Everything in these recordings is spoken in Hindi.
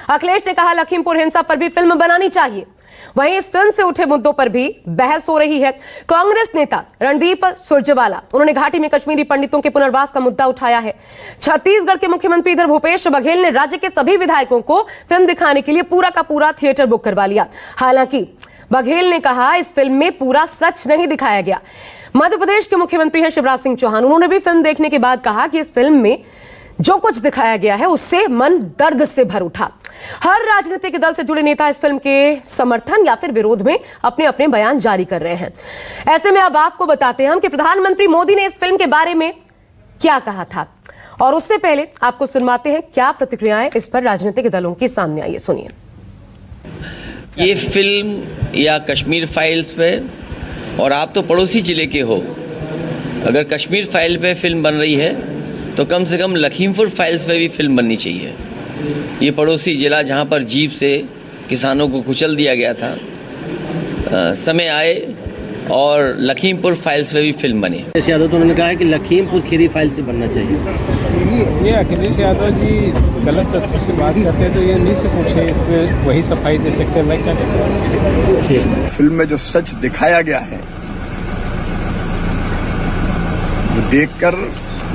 अखिलेश ने कहा लखीमपुर हिंसा पर भी फिल्म बनानी चाहिए। वहीं इस फिल्म से उठे मुद्दों पर भी बहस हो रही है। कांग्रेस नेता रणदीप सुरजेवाला उन्होंने घाटी में कश्मीरी पंडितों के पुनर्वास का मुद्दा उठाया है। छत्तीसगढ़ के मुख्यमंत्री इधर भूपेश बघेल ने राज्य के सभी विधायकों को फिल्म दिखाने के लिए पूरा का पूरा थिएटर बुक करवा लिया। हालांकि बघेल ने कहा इस फिल्म में पूरा सच नहीं दिखाया गया। मध्य प्रदेश के मुख्यमंत्री हैं शिवराज सिंह चौहान, उन्होंने भी फिल्म देखने के बाद कहा कि इस फिल्म में जो कुछ दिखाया गया है उससे मन दर्द से भर उठा। हर राजनीतिक दल से जुड़े नेता इस फिल्म के समर्थन या फिर विरोध में अपने अपने बयान जारी कर रहे हैं। ऐसे में अब आपको बताते हैं हम कि प्रधानमंत्री मोदी ने इस फिल्म के बारे में क्या कहा था, और उससे पहले आपको सुनवाते हैं क्या प्रतिक्रियाएं इस पर राजनीतिक दलों की सामने आई है। सुनिए। ये फिल्म या कश्मीर फाइल्स पे, और आप तो पड़ोसी जिले के हो, अगर कश्मीर फाइल पे फिल्म बन रही है तो कम से कम लखीमपुर फाइल्स पे भी फिल्म बननी चाहिए। ये पड़ोसी जिला जहाँ पर जीप से किसानों को कुचल दिया गया था, समय आए और लखीमपुर फाइल्स पे भी फिल्म बनी। अखिलेश यादव तो उन्होंने कहा है कि लखीमपुर खीरी फाइल से बनना चाहिए। ये अखिलेश यादव जी गलत तथ्य से बात करते हैं तो ये नहीं से पूछे, इसमें वही सफाई दे सकते हैं। मैं क्या कह सकता हूँ। फिल्म में जो सच दिखाया गया है वो देखकर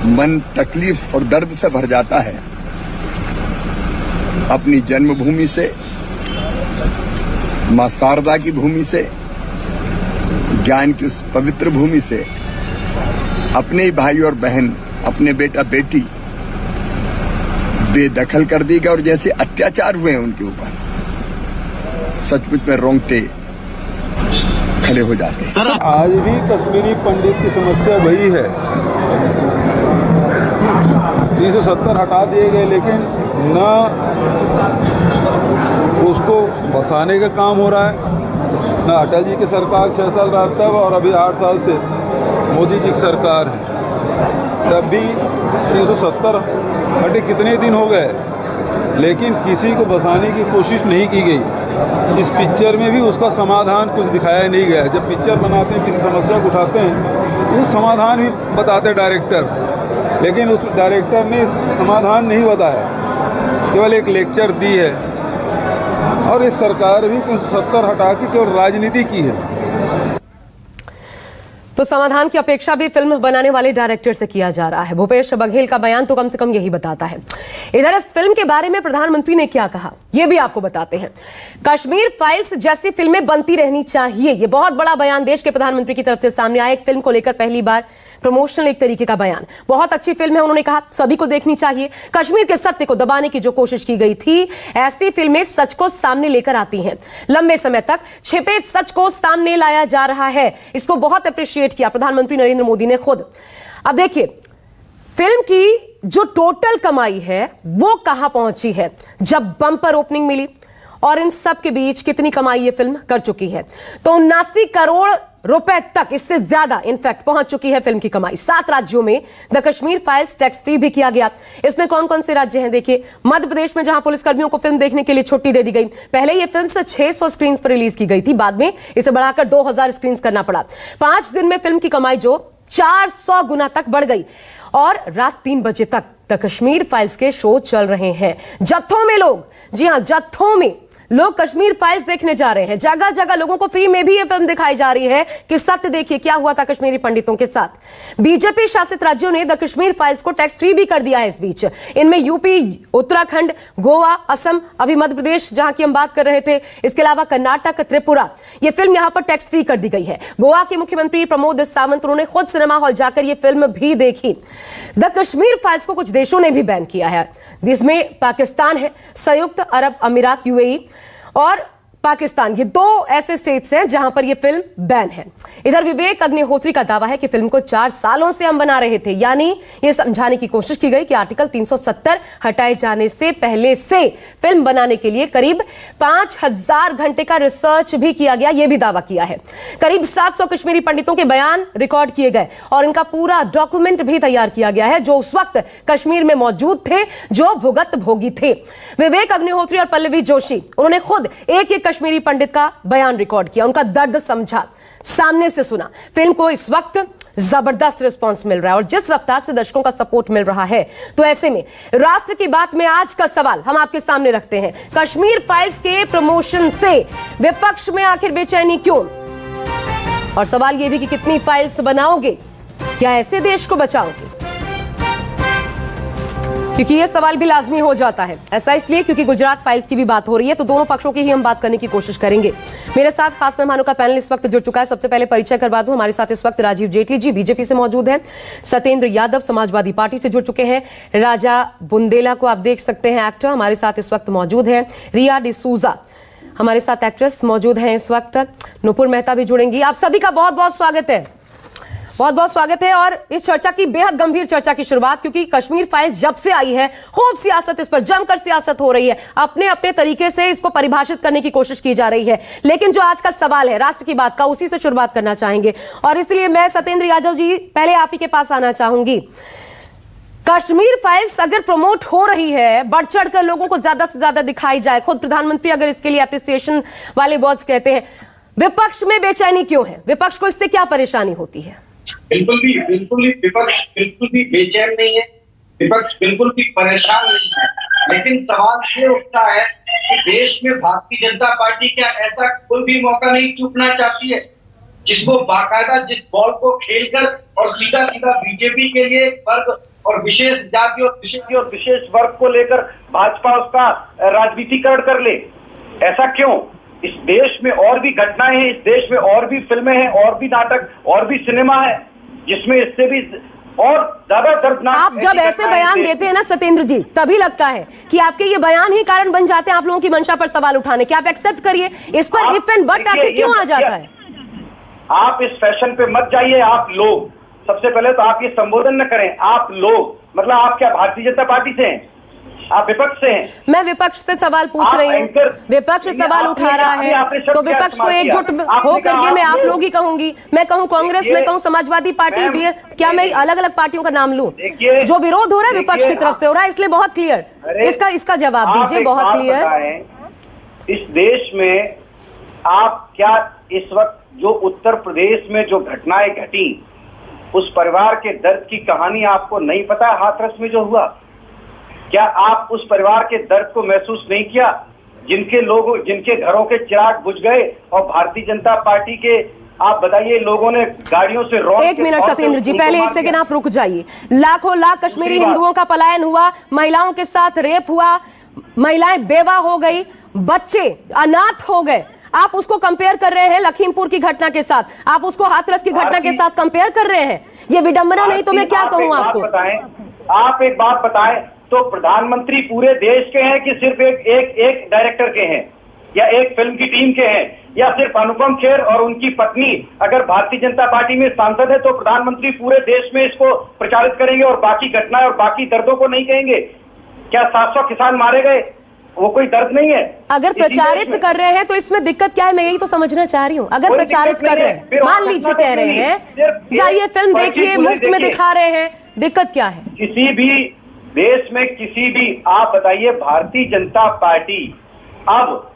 मन तकलीफ और दर्द से भर जाता है। अपनी जन्मभूमि से, मां शारदा की भूमि से, ज्ञान की उस पवित्र भूमि से अपने ही भाई और बहन, अपने बेटा बेटी बेदखल कर दी गए और जैसे अत्याचार हुए हैं उनके ऊपर, सचमुच में रोंगटे खड़े हो जाते हैं। आज भी कश्मीरी पंडित की समस्या वही है। 370 हटा दिए गए, लेकिन न उसको बसाने का काम हो रहा है, न अटल जी की सरकार 6 साल रहा तब, और अभी 8 साल से मोदी जी की सरकार है, तब भी 370 हटे कितने दिन हो गए, लेकिन किसी को बसाने की कोशिश नहीं की गई। इस पिक्चर में भी उसका समाधान कुछ दिखाया नहीं गया। जब पिक्चर बनाते हैं, किसी समस्या को उठाते हैं, तो समाधान भी बताते डायरेक्टर, लेकिन उस डायरेक्टर ने समाधान नहीं बताया, केवल एक लेक्चर दी है। और इस सरकार भी 370 हटा के केवल राजनीति की है। तो समाधान की अपेक्षा भी फिल्म बनाने वाले डायरेक्टर से किया जा रहा है। भूपेश बघेल का बयान तो कम से कम यही बताता है। इधर इस फिल्म के बारे में प्रधानमंत्री ने क्या कहा यह भी आपको बताते हैं। कश्मीर फाइल्स जैसी फिल्में बनती रहनी चाहिए, यह बहुत बड़ा बयान देश के प्रधानमंत्री की तरफ से सामने आया। एक फिल्म को लेकर पहली बार प्रमोशनल एक तरीके का बयान। बहुत अच्छी फिल्म है, उन्होंने कहा सभी को देखनी चाहिए। कश्मीर के सत्य को दबाने की जो कोशिश की गई थी, ऐसी फिल्में सच को सामने लेकर आती हैं। लंबे समय तक छिपे सच को सामने लाया जा रहा है, इसको बहुत अप्रिशिएट किया प्रधानमंत्री नरेंद्र मोदी ने खुद। अब देखिए फिल्म की जो टोटल कमाई है वो कहां पहुंची है, जब बम्पर ओपनिंग मिली और इन सब के बीच कितनी कमाई ये फिल्म कर चुकी है, तो 79 करोड़ रुपए तक, इससे ज्यादा इनफैक्ट पहुंच चुकी है फिल्म की कमाई। 7 राज्यों में the Kashmir files tax free भी किया गया। इसमें कौन कौन से राज्य हैं देखिए। मध्य प्रदेश में जहां पुलिसकर्मियों को फिल्म देखने के लिए छुट्टी दे दी गई। पहले यह फिल्म से 600 स्क्रीन पर रिलीज की गई थी, बाद में इसे बढ़ाकर 2000 स्क्रीन करना पड़ा। 5 दिन में फिल्म की कमाई जो 400 गुना तक बढ़ गई, और रात 3 बजे तक द कश्मीर फाइल्स के शो चल रहे हैं। जत्थों में लोग, जी हां जत्थों में लोग कश्मीर फाइल्स देखने जा रहे हैं। जगह जगह लोगों को फ्री में भी यह फिल्म दिखाई जा रही है कि सत्य देखिए क्या हुआ था कश्मीरी पंडितों के साथ। बीजेपी शासित राज्यों ने द कश्मीर फाइल्स को टैक्स फ्री भी कर दिया है इस बीच। इनमें यूपी, उत्तराखंड, गोवा, असम, अभी मध्य प्रदेश जहां की हम बात कर रहे थे, इसके अलावा कर्नाटक, त्रिपुरा, यह फिल्म यहां पर टैक्स फ्री कर दी गई है। गोवा के मुख्यमंत्री प्रमोद सावंत, उन्होंने खुद सिनेमा हॉल जाकर यह फिल्म भी देखी। द कश्मीर फाइल्स को कुछ देशों ने भी बैन किया है, जिसमें पाकिस्तान है, संयुक्त अरब अमीरात यूएई और पाकिस्तान। ये 2 ऐसे स्टेट्स हैं जहां पर यह फिल्म बैन है। इधर विवेक अग्निहोत्री का दावा है कि फिल्म को 4 सालों से हम बना रहे थे, यानी यह समझाने की कोशिश की गई कि आर्टिकल 370 हटाए जाने से पहले से फिल्म बनाने के लिए करीब 5000 घंटे का रिसर्च भी किया गया, यह भी दावा किया है। करीब 700 कश्मीरी पंडितों के बयान रिकॉर्ड किए गए और इनका पूरा डॉक्यूमेंट भी तैयार किया गया है, जो उस वक्त कश्मीर में मौजूद थे, जो भुगत भोगी थे। विवेक अग्निहोत्री और पल्लवी जोशी, उन्होंने खुद एक कश्मीरी पंडित का बयान रिकॉर्ड किया, उनका दर्द समझा, सामने से सुना। फिल्म को इस वक्त जबरदस्त रिस्पांस मिल रहा है और जिस रफ्तार से दर्शकों का सपोर्ट मिल रहा है, तो ऐसे में राष्ट्र की बात में आज का सवाल हम आपके सामने रखते हैं। कश्मीर फाइल्स के प्रमोशन से विपक्ष में आखिर बेचैनी क्यों? और सवाल यह भी कि कितनी फाइल्स बनाओगे, क्या ऐसे देश को बचाओगे? क्योंकि यह सवाल भी लाजमी हो जाता है। ऐसा इसलिए क्योंकि गुजरात फाइल्स की भी बात हो रही है, तो दोनों पक्षों की ही हम बात करने की कोशिश करेंगे। मेरे साथ खास मेहमानों का पैनल इस वक्त जुड़ चुका है। सबसे पहले परिचय करवा दूं, हमारे साथ इस वक्त राजीव जेटली जी बीजेपी से मौजूद हैं, सत्येंद्र यादव समाजवादी पार्टी से जुड़ चुके हैं, राजा बुंदेला को आप देख सकते हैं एक्टर हमारे साथ इस वक्त मौजूद हैं, रिया डिसूजा हमारे साथ एक्ट्रेस मौजूद हैं इस वक्त, नुपुर मेहता भी जुड़ेंगी। आप सभी का बहुत बहुत स्वागत है, बहुत बहुत स्वागत है। और इस चर्चा की बेहद गंभीर चर्चा की शुरुआत, क्योंकि कश्मीर फाइल्स जब से आई है खूब सियासत, इस पर जमकर सियासत हो रही है, अपने अपने तरीके से इसको परिभाषित करने की कोशिश की जा रही है। लेकिन जो आज का सवाल है राष्ट्र की बात का, उसी से शुरुआत करना चाहेंगे। और इसलिए मैं सत्येंद्र यादव जी पहले आप ही के पास आना चाहूंगी। कश्मीर फाइल्स अगर प्रमोट हो रही है, बढ़ चढ़ कर लोगों को ज्यादा से ज्यादा दिखाई जाए, खुद प्रधानमंत्री अगर इसके लिए एप्रिसिएशन वाले वर्ड्स कहते हैं, विपक्ष में बेचैनी क्यों है? विपक्ष को इससे क्या परेशानी होती है? बिल्कुल भी विपक्ष बिल्कुल भी बेचैन नहीं है, विपक्ष बिल्कुल भी परेशान नहीं है। लेकिन सवाल ये उठता है कि देश में भारतीय जनता पार्टी क्या ऐसा कोई भी मौका नहीं चूकना चाहती है जिसको बाकायदा जिस बॉल को खेलकर और सीधा सीधा बीजेपी के लिए वर्ग और विशेष जाति और विशेष वर्ग को लेकर भाजपा उसका राजनीतिकरण कर ले। ऐसा क्यों? इस देश में और भी घटनाएं हैं, इस देश में और भी फिल्में हैं, और भी नाटक, और भी सिनेमा है जिसमें इससे भी और ज्यादा दर्दनाक। आप जब ऐसे बयान देते हैं ना सत्येंद्र जी, तभी लगता है कि आपके ये बयान ही कारण बन जाते हैं आप लोगों की मंशा पर सवाल उठाने के। आप एक्सेप्ट करिए, इस पर इफ एंड बट आखिर क्यों आ जाता है? आप इस फैशन पे मत जाइए। आप लोग सबसे पहले तो आप ये संबोधन न करें। आप लोग मतलब आप क्या भारतीय जनता पार्टी से हैं? आप विपक्ष से हैं? मैं विपक्ष से सवाल पूछ रही हूँ, विपक्ष सवाल उठा रहा है तो विपक्ष को एकजुट हो करके मैं आप लोग ही कहूंगी, मैं कहूँ कांग्रेस, मैं कहूँ समाजवादी पार्टी भी, क्या मैं अलग अलग पार्टियों का नाम लूं? जो विरोध हो रहा है विपक्ष की तरफ से हो रहा है, इसलिए बहुत क्लियर इसका जवाब दीजिए, बहुत क्लियर। इस देश में आप क्या इस वक्त जो उत्तर प्रदेश में जो घटनाएं घटी, उस परिवार के दर्द की कहानी आपको नहीं पता? हाथरस में जो हुआ, क्या आप उस परिवार के दर्द को महसूस नहीं किया? जिनके घरों के चिराग बुझ गए और भारतीय जनता पार्टी के, आप बताइए, लोगों ने गाड़ियों से रौंद। एक मिनट सत्येंद्र जी, पहले एक सेकंड आप रुक जाइए। लाखों लाख कश्मीरी हिंदुओं का पलायन हुआ, महिलाओं के साथ रेप हुआ, महिलाएं बेवा हो गई, बच्चे अनाथ हो गए। आप उसको कंपेयर कर रहे हैं लखीमपुर की घटना के साथ, आप उसको हाथरस की घटना के साथ कंपेयर कर रहे हैं। ये विडंबना नहीं तो मैं क्या कहूँ आपको? आप एक बात बताएं, तो प्रधानमंत्री पूरे देश के हैं कि सिर्फ एक डायरेक्टर के हैं, या एक फिल्म की टीम के हैं, या सिर्फ अनुपम खेर और उनकी पत्नी अगर भारतीय जनता पार्टी में सांसद है तो प्रधानमंत्री पूरे देश में इसको प्रचारित करेंगे और बाकी घटनाएं और बाकी दर्दों को नहीं कहेंगे? क्या 700 किसान मारे गए, वो कोई दर्द नहीं है? अगर प्रचारित कर रहे हैं तो इसमें दिक्कत क्या है? मैं यही तो समझना चाह रही हूँ। अगर प्रचारित कर रहे हैं, मान लीजिए कह रहे हैं जाइए फिल्म देखिए, मुफ्त में दिखा रहे हैं, दिक्कत क्या है? किसी भी देश में किसी भी, आप बताइए, भारतीय जनता पार्टी अब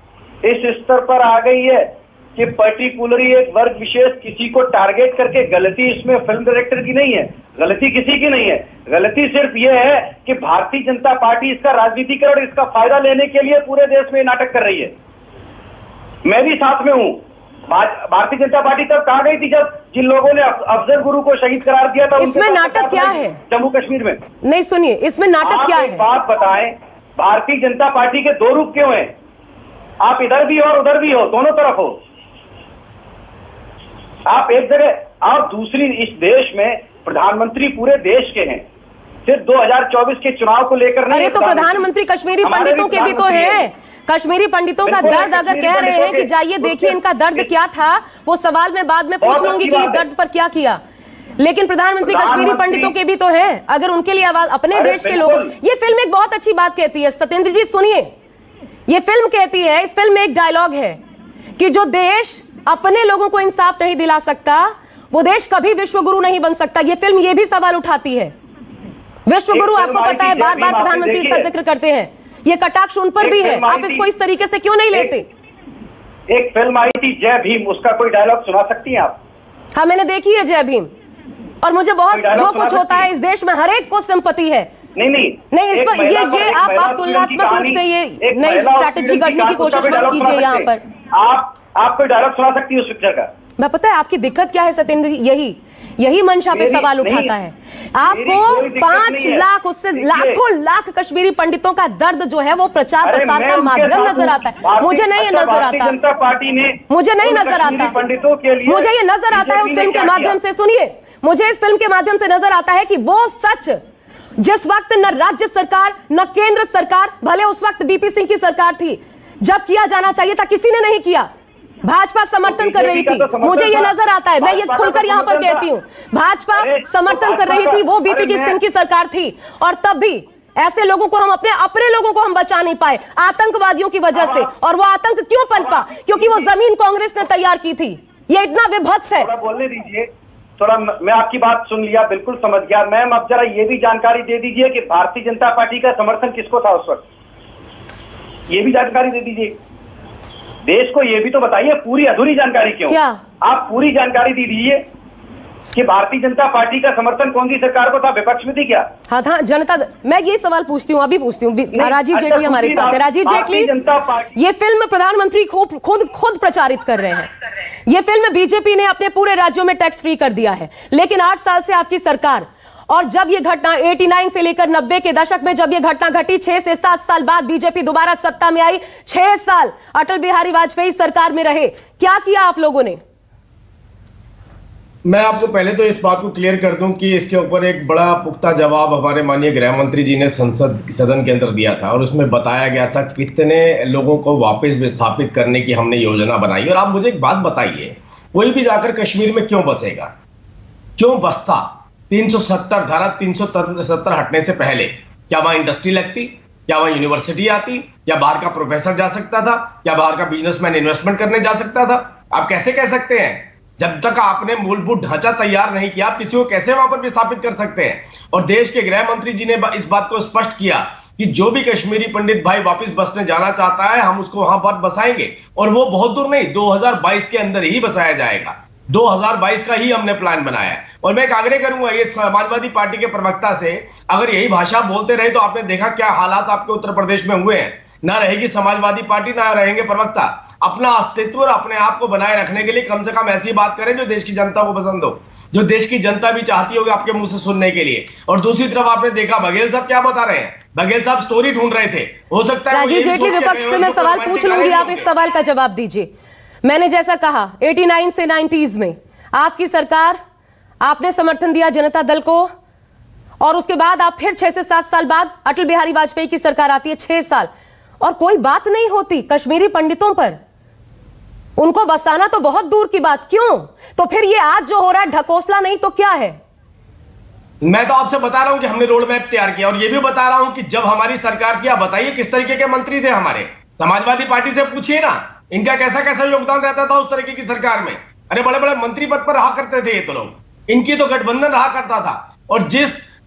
इस स्तर पर आ गई है कि पर्टिकुलरली एक वर्ग विशेष किसी को टारगेट करके, गलती इसमें फिल्म डायरेक्टर की नहीं है, गलती किसी की नहीं है, गलती सिर्फ यह है कि भारतीय जनता पार्टी इसका राजनीतिकरण, इसका फायदा लेने के लिए पूरे देश में नाटक कर रही है। मैं भी साथ में हूं। भारतीय जनता पार्टी तब कहां गई थी जब जिन लोगों ने अफजल गुरु को शहीद करार दिया था? इसमें नाटक क्या है जम्मू कश्मीर में? नहीं सुनिए, इसमें नाटक क्या है? बात बताएं, भारतीय जनता पार्टी के दो रूप क्यों हैं? आप इधर भी हो और उधर भी हो, दोनों तरफ हो। आप एक जगह, आप दूसरी, इस देश में प्रधानमंत्री पूरे देश के हैं, सिर्फ 2024 के चुनाव को लेकर नहीं। अरे तो प्रधानमंत्री कश्मीरी पंडितों के भी तो हैं। कश्मीरी पंडितों का दर्द अगर कह रहे हैं कि जाइए देखिए इनका दर्द क्या था, वो सवाल मैं बाद में पूछ लूंगी कि इस दर्द पर क्या किया, लेकिन प्रधानमंत्री कश्मीरी पंडितों के भी तो हैं। अगर उनके लिए आवाज, अपने देश के लोगों, ये फिल्म एक बहुत अच्छी बात कहती है सत्येंद्र जी, सुनिए, ये फिल्म कहती है, इस फिल्म में एक डायलॉग है कि जो देश अपने लोगों को इंसाफ नहीं दिला सकता, वो देश कभी विश्व गुरु नहीं बन सकता। ये फिल्म ये भी सवाल उठाती है। विश्व गुरु आपको पता है, बार बार प्रधानमंत्री इसका जिक्र करते हैं, ये कटाक्ष उन पर भी है, आप इसको इस तरीके से क्यों नहीं लेते? एक फिल्म आई थी जय भीम, उसका कोई डायलॉग सुना सकती हैं आप? हाँ, मैंने देखी है जय भीम। और मुझे बहुत जो कुछ होता है इस देश में हर एक को सिंपैथी है। नहीं इस पर ये आप तुलनात्मक रूप से ये नई स्ट्रैटेजी करने की कोशिश मत कीजिए यहाँ पर। आप कोई डायलॉग सुना सकती है उस पिक्चर का? मैं पता है आपकी दिक्कत क्या है सत्येंद्र जी, यही मंशा पे सवाल उठाता है। आपको 5 लाख उससे लाखों लाख कश्मीरी पंडितों का दर्द जो है वो प्रचार प्रसार का माध्यम नजर आता है। मुझे नहीं नजर आता, जनता पार्टी ने मुझे नहीं नजर आता, पंडितों के लिए मुझे ये नजर आता है उस फिल्म के माध्यम से। सुनिए, मुझे इस फिल्म के माध्यम से नजर आता है कि वो सच जिस वक्त न राज्य सरकार न केंद्र सरकार, भले उस वक्त बीपी सिंह की सरकार थी, जब किया जाना चाहिए था किसी ने नहीं किया, भाजपा समर्थन कर रही थी। मुझे ये नजर आता है, मैं ये खुलकर यहां पर कहती हूं, भाजपा समर्थन कर रही थी, वो बीपी सिंह की सरकार थी। और तब भी ऐसे लोगों को हम अपने लोगों को हम बचा नहीं पाए आतंकवादियों की वजह से। और वो आतंक क्यों पनपा? क्योंकि वो जमीन कांग्रेस ने तैयार की थी। ये इतना विभत्स है। बोलने दीजिए थोड़ा, मैं आपकी बात सुन लिया, बिल्कुल समझ गया। मैम अब जरा ये भी जानकारी दे दीजिए कि भारतीय जनता पार्टी का समर्थन किसको था उस वक्त, ये भी जानकारी दे दीजिए। देश को ये भी तो बताइए, पूरी अधूरी जानकारी क्यों? क्या आप पूरी जानकारी दे दीजिए कि भारतीय जनता पार्टी का समर्थन कौन सी सरकार को था, विपक्ष में थी क्या? हाँ था जनता। मैं ये सवाल पूछती हूँ, अभी पूछती हूँ। राजीव जेटली हमारे साथ है। राजीव जेटली, ये फिल्म प्रधानमंत्री खुद प्रचारित कर रहे हैं। ये फिल्म बीजेपी ने अपने पूरे राज्यों में टैक्स फ्री कर दिया है, लेकिन 8 साल से आपकी सरकार, और जब ये घटना 89 से लेकर 90 के दशक में जब ये घटना घटी, 6 से 7 साल बाद बीजेपी दोबारा सत्ता में आई, 6 साल अटल बिहारी वाजपेयी सरकार में रहे, क्या किया आप लोगों ने? मैं आपको पहले तो इस बात को क्लियर कर दूं कि इसके ऊपर एक बड़ा पुख्ता जवाब हमारे माननीय गृह मंत्री जी ने सदन के अंदर दिया था, और उसमें बताया गया था कितने लोगों को वापस विस्थापित करने की हमने योजना बनाई। और आप मुझे एक बात बताइए, कोई भी जाकर कश्मीर में क्यों बसेगा, क्यों बसता? 370 धारा 370 हटने से पहले क्या वहां इंडस्ट्री लगती, क्या वहां यूनिवर्सिटी आती, या बाहर का प्रोफेसर जा सकता था, या बाहर का बिजनेसमैन इन्वेस्टमेंट करने जा सकता था? आप कैसे कह सकते हैं? जब तक आपने मूलभूत ढांचा तैयार नहीं किया, आप किसी को कैसे वहां पर विस्थापित कर सकते हैं? और देश के गृह मंत्री जी ने इस बात को स्पष्ट किया कि जो भी कश्मीरी पंडित भाई वापस बसने जाना चाहता है, हम उसको वहां पर बसाएंगे, और वो बहुत दूर नहीं, 2022 के अंदर ही बसाया जाएगा। 2022 का ही हमने प्लान बनाया है। और मैं एक आग्रह करूंगा ये समाजवादी पार्टी के प्रवक्ता से, अगर यही भाषा बोलते रहे तो आपने देखा क्या हालात आपके उत्तर प्रदेश में हुए हैं। ना रहेगी समाजवादी पार्टी, ना रहेंगे प्रवक्ता। अपना अस्तित्व और अपने आप को बनाए रखने के लिए कम से कम ऐसी बात करें जो देश की जनता को पसंद हो, जो देश की जनता भी चाहती होगी आपके मुंह से सुनने के लिए। और दूसरी तरफ आपने देखा बघेल साहब क्या बता रहे हैं, बघेल साहब स्टोरी ढूंढ रहे थे। हो सकता है राजीव जेटली विपक्ष से मैं सवाल पूछ लूंगी, आप इस सवाल का जवाब दीजिए। मैंने जैसा कहा 89 से 90s में आपकी सरकार, आपने समर्थन दिया जनता दल को, और उसके बाद आप फिर 6 से 7 साल बाद अटल बिहारी वाजपेयी की सरकार आती है, 6 साल, और कोई बात नहीं होती कश्मीरी पंडितों पर। उनको बसाना तो बहुत दूर की बात, क्यों? तो फिर ये आज जो हो रहा है ढकोसला नहीं तो क्या है? मैं तो आपसे बता रहा हूं कि हमने रोड मैप तैयार किया, और ये भी बता रहा हूं कि जब हमारी सरकार थी, आप बताइए किस तरीके के मंत्री थे हमारे। समाजवादी पार्टी से पूछिए ना, इनका कैसा कैसा योगदान रहता था उस तरीके की सरकार में। अरे बड़े बड़े मंत्री पद पर रहा करते थे ये तो लोग, इनकी तो गठबंधन रहा करता था। और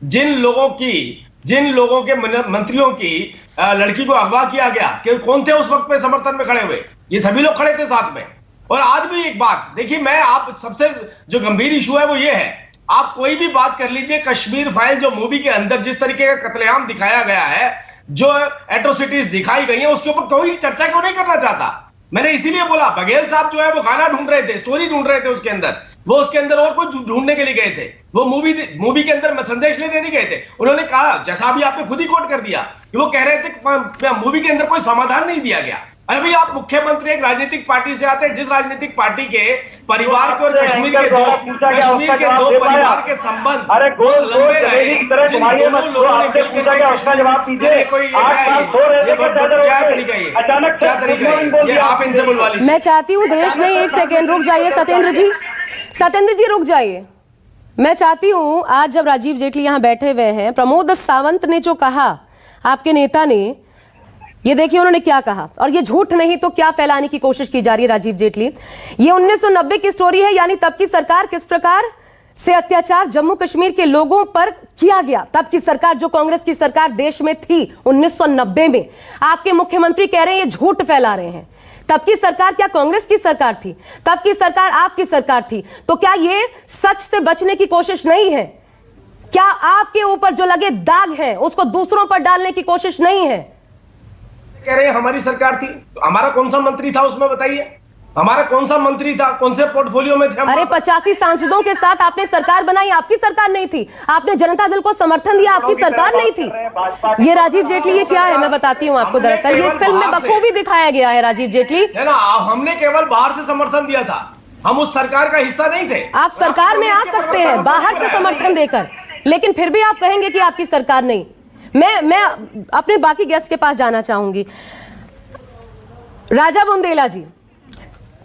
जिन लोगों के मंत्रियों की लड़की को अगवा किया गया, कि कौन थे उस वक्त पे समर्थन में खड़े हुए? ये सभी लोग खड़े थे साथ में। और आज भी एक बात देखिए, मैं आप सबसे जो गंभीर इशू है वो ये है, आप कोई भी बात कर लीजिए, कश्मीर फाइल जो मूवी के अंदर जिस तरीके का कत्लेआम दिखाया गया है, जो एट्रोसिटीज दिखाई गई है, उसके ऊपर कोई चर्चा क्यों नहीं करना चाहता? मैंने इसीलिए बोला, बघेल साहब जो है वो गाना ढूंढ रहे थे, स्टोरी ढूंढ रहे थे उसके अंदर, वो उसके अंदर और कुछ ढूंढने के लिए गए थे। वो मूवी के अंदर संदेश लेने नहीं गए थे। उन्होंने कहा, जैसा अभी आपने खुद ही कोट कर दिया, कि वो कह रहे थे कि मूवी के अंदर कोई समाधान नहीं दिया गया। अरे भाई, आप मुख्यमंत्री एक राजनीतिक पार्टी से आते हैं, जिस राजनीतिक पार्टी के परिवार के और कश्मीर के दो परिवार के संबंध लंबे रहे, जिन दोनों लोगों ने मिलकर आप इनसे बुलवा लीजिए। मैं चाहती हूँ देश नहीं, एक सेकेंड रुक जाइए सत्येंद्र जी रुक जाइए। मैं चाहती हूँ, आज जब राजीव जेटली यहाँ बैठे हुए हैं, प्रमोद सावंत ने जो कहा, आपके नेता ने, ये देखिए उन्होंने क्या कहा, और ये झूठ नहीं तो क्या फैलाने की कोशिश की जा रही है राजीव जेटली। ये 1990 की स्टोरी है, यानी तब की सरकार किस प्रकार से अत्याचार जम्मू कश्मीर के लोगों पर किया गया। तब की सरकार, जो कांग्रेस की सरकार देश में थी 1990 में, आपके मुख्यमंत्री कह रहे हैं ये झूठ फैला रहे हैं। तब की सरकार क्या कांग्रेस की सरकार थी? तब की सरकार आपकी सरकार थी। तो क्या ये सच से बचने की कोशिश नहीं है? क्या आपके ऊपर जो लगे दाग हैं उसको दूसरों पर डालने की कोशिश नहीं है? कह रहे हैं हमारी सरकार थी, तो हमारा कौन सा मंत्री था उसमें बताइए, हमारा कौन सा मंत्री था, कौन से पोर्टफोलियो में थे? अरे 85 सांसदों के साथ आपने सरकार बनाई, आपकी सरकार नहीं थी। आपने जनता दल को समर्थन दिया, आपकी सरकार नहीं थी। ये राजीव जेटली, ये क्या है मैं बताती हूँ आपको। दरअसल ये इस फिल्म में बखूबी दिखाया गया है राजीव जेटली, है ना। हमने केवल बाहर से समर्थन दिया था, हम उस सरकार का हिस्सा नहीं थे। आप सरकार में आ सकते हैं बाहर से समर्थन देकर, लेकिन फिर भी आप कहेंगे कि आपकी सरकार नहीं। मैं अपने बाकी गेस्ट के पास जाना चाहूंगी। राजा बुंदेला जी,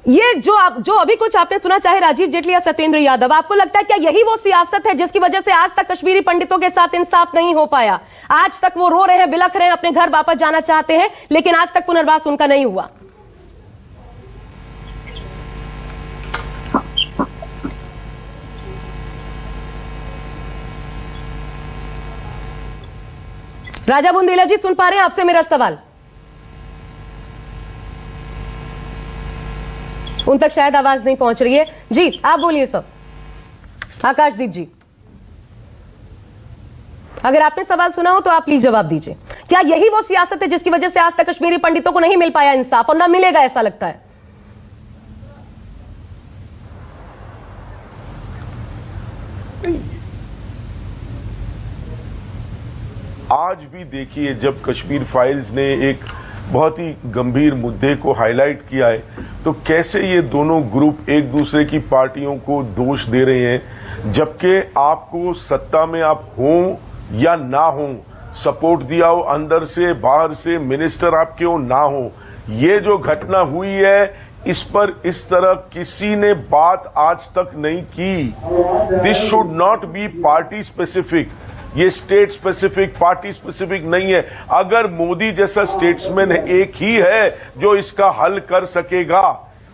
ये जो अभी कुछ आपने सुना, चाहे राजीव जेटली या सत्येंद्र यादव, आपको लगता है क्या यही वो सियासत है जिसकी वजह से आज तक कश्मीरी पंडितों के साथ इंसाफ नहीं हो पाया? आज तक वो रो रहे हैं, बिलख रहे हैं, अपने घर वापस जाना चाहते हैं, लेकिन आज तक पुनर्वास उनका नहीं हुआ। राजा बुंदेला जी, सुन पा रहे हैं आपसे मेरा सवाल? उन तक शायद आवाज नहीं पहुंच रही है। जी आप बोलिए सर। आकाशदीप जी, अगर आपने सवाल सुना हो तो आप प्लीज जवाब दीजिए। क्या यही वो सियासत है जिसकी वजह से आज तक कश्मीरी पंडितों को नहीं मिल पाया इंसाफ और ना मिलेगा, ऐसा लगता है? आज भी देखिए, जब कश्मीर फाइल्स ने एक बहुत ही गंभीर मुद्दे को हाईलाइट किया है, तो कैसे ये दोनों ग्रुप एक दूसरे की पार्टियों को दोष दे रहे हैं, जबकि आपको सत्ता में आप हों या ना हों, सपोर्ट दिया हो अंदर से बाहर से, मिनिस्टर आपके हो ना हो, ये जो घटना हुई है इस पर इस तरह किसी ने बात आज तक नहीं की। This should not be party specific, ये स्टेट स्पेसिफिक, पार्टी स्पेसिफिक नहीं है। अगर मोदी जैसा स्टेट्समैन एक ही है जो इसका हल कर सकेगा,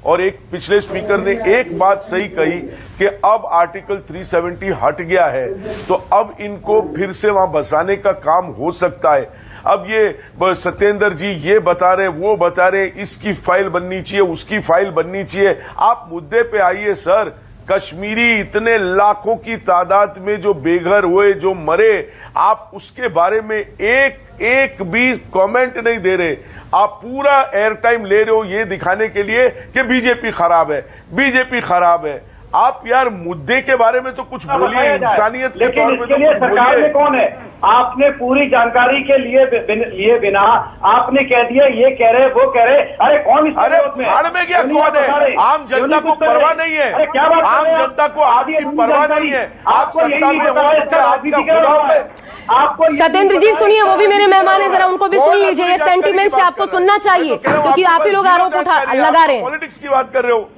और एक पिछले स्पीकर ने एक बात सही कही कि अब आर्टिकल 370 हट गया है, तो अब इनको फिर से वहां बसाने का काम हो सकता है। अब ये सत्येंद्र जी ये बता रहे, वो बता रहे, इसकी फाइल बननी चाहिए, उसकी फाइल बननी चाहिए। आप मुद्दे पे आइए सर। कश्मीरी इतने लाखों की तादाद में जो बेघर हुए, जो मरे, आप उसके बारे में एक भी कमेंट नहीं दे रहे। आप पूरा एयर टाइम ले रहे हो ये दिखाने के लिए कि बीजेपी खराब है, बीजेपी खराब है। आप यार मुद्दे के बारे में तो कुछ बोलिए, इंसानियत के तौर पे तो कुछ सरकार में बोलिए। कौन है? आपने पूरी जानकारी के लिए बिना आपने कह दिया, ये कह रहे, वो कह रहे। अरे कौन इस अरे भाड़ में गया कौन है? आम जनता को परवाह नहीं है। आम जनता को आपकी परवाह नहीं है। आप सत्ता में हो तो आपका खुदा है। आपको सत्येंद्र जी सुनिए, वो भी मेरे मेहमान है, जरा उनको भी सुन लीजिए। ये सेंटीमेंट से आपको सुनना चाहिए, क्योंकि आप ही लोग आरोप लगा रहे हैं। पॉलिटिक्स की बात कर रहे हो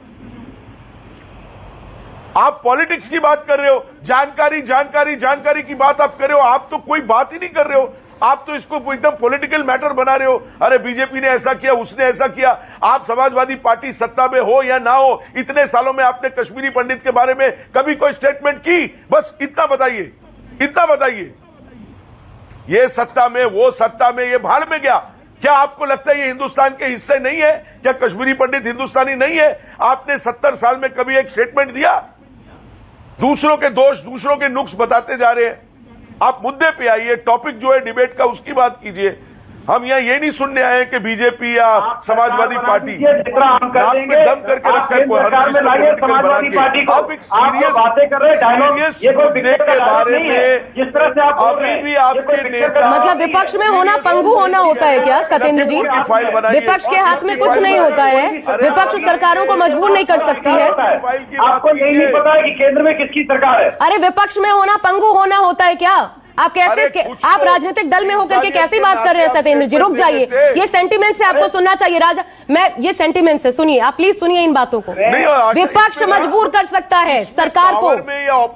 आप, पॉलिटिक्स की बात कर रहे हो, जानकारी जानकारी जानकारी की बात आप कर रहे हो। आप तो कोई बात ही नहीं कर रहे हो, आप तो इसको एकदम पॉलिटिकल मैटर बना रहे हो। अरे बीजेपी ने ऐसा किया, उसने ऐसा किया। आप समाजवादी पार्टी सत्ता में हो या ना हो, इतने सालों में आपने कश्मीरी पंडित के बारे में कभी कोई स्टेटमेंट की? बस इतना बताइए, इतना बताइए। ये सत्ता में, वो सत्ता में, ये भाड़ में गया। क्या आपको लगता है ये हिंदुस्तान के हिस्से नहीं है? क्या कश्मीरी पंडित हिंदुस्तानी नहीं है? आपने 70 साल में कभी एक स्टेटमेंट दिया? दूसरों के दोष, दूसरों के नुक्स बताते जा रहे हैं। आप मुद्दे पे आइए, टॉपिक जो है डिबेट का उसकी बात कीजिए। हम यहाँ ये नहीं सुनने आए हैं कि बीजेपी या समाजवादी पार्टी नाक पे दम करके रखा है हर चीज को पॉलिटिकल बना के। आप एक सीरियस मुद्दे के बारे में जिस तरह से आप अभी भी आपके नेता, मतलब विपक्ष में होना पंगु होना होता है क्या सत्येंद्र जी? विपक्ष के हाथ में कुछ नहीं होता है, विपक्ष सरकारों को मजबूर नहीं कर सकती है। आपको यही नहीं पता है कि केंद्र में किसकी सरकार है? अरे विपक्ष में होना पंगु होना होता है क्या? आप कैसे आप राजनीतिक दल में होकर के कैसी बात कर रहे हैं सत्येंद्र जी? रुक जाइए, ये सेंटीमेंट से आपको सुनना चाहिए। राजा, मैं ये सेंटीमेंट से सुनिए, आप प्लीज सुनिए इन बातों को। विपक्ष मजबूर कर सकता है सरकार को,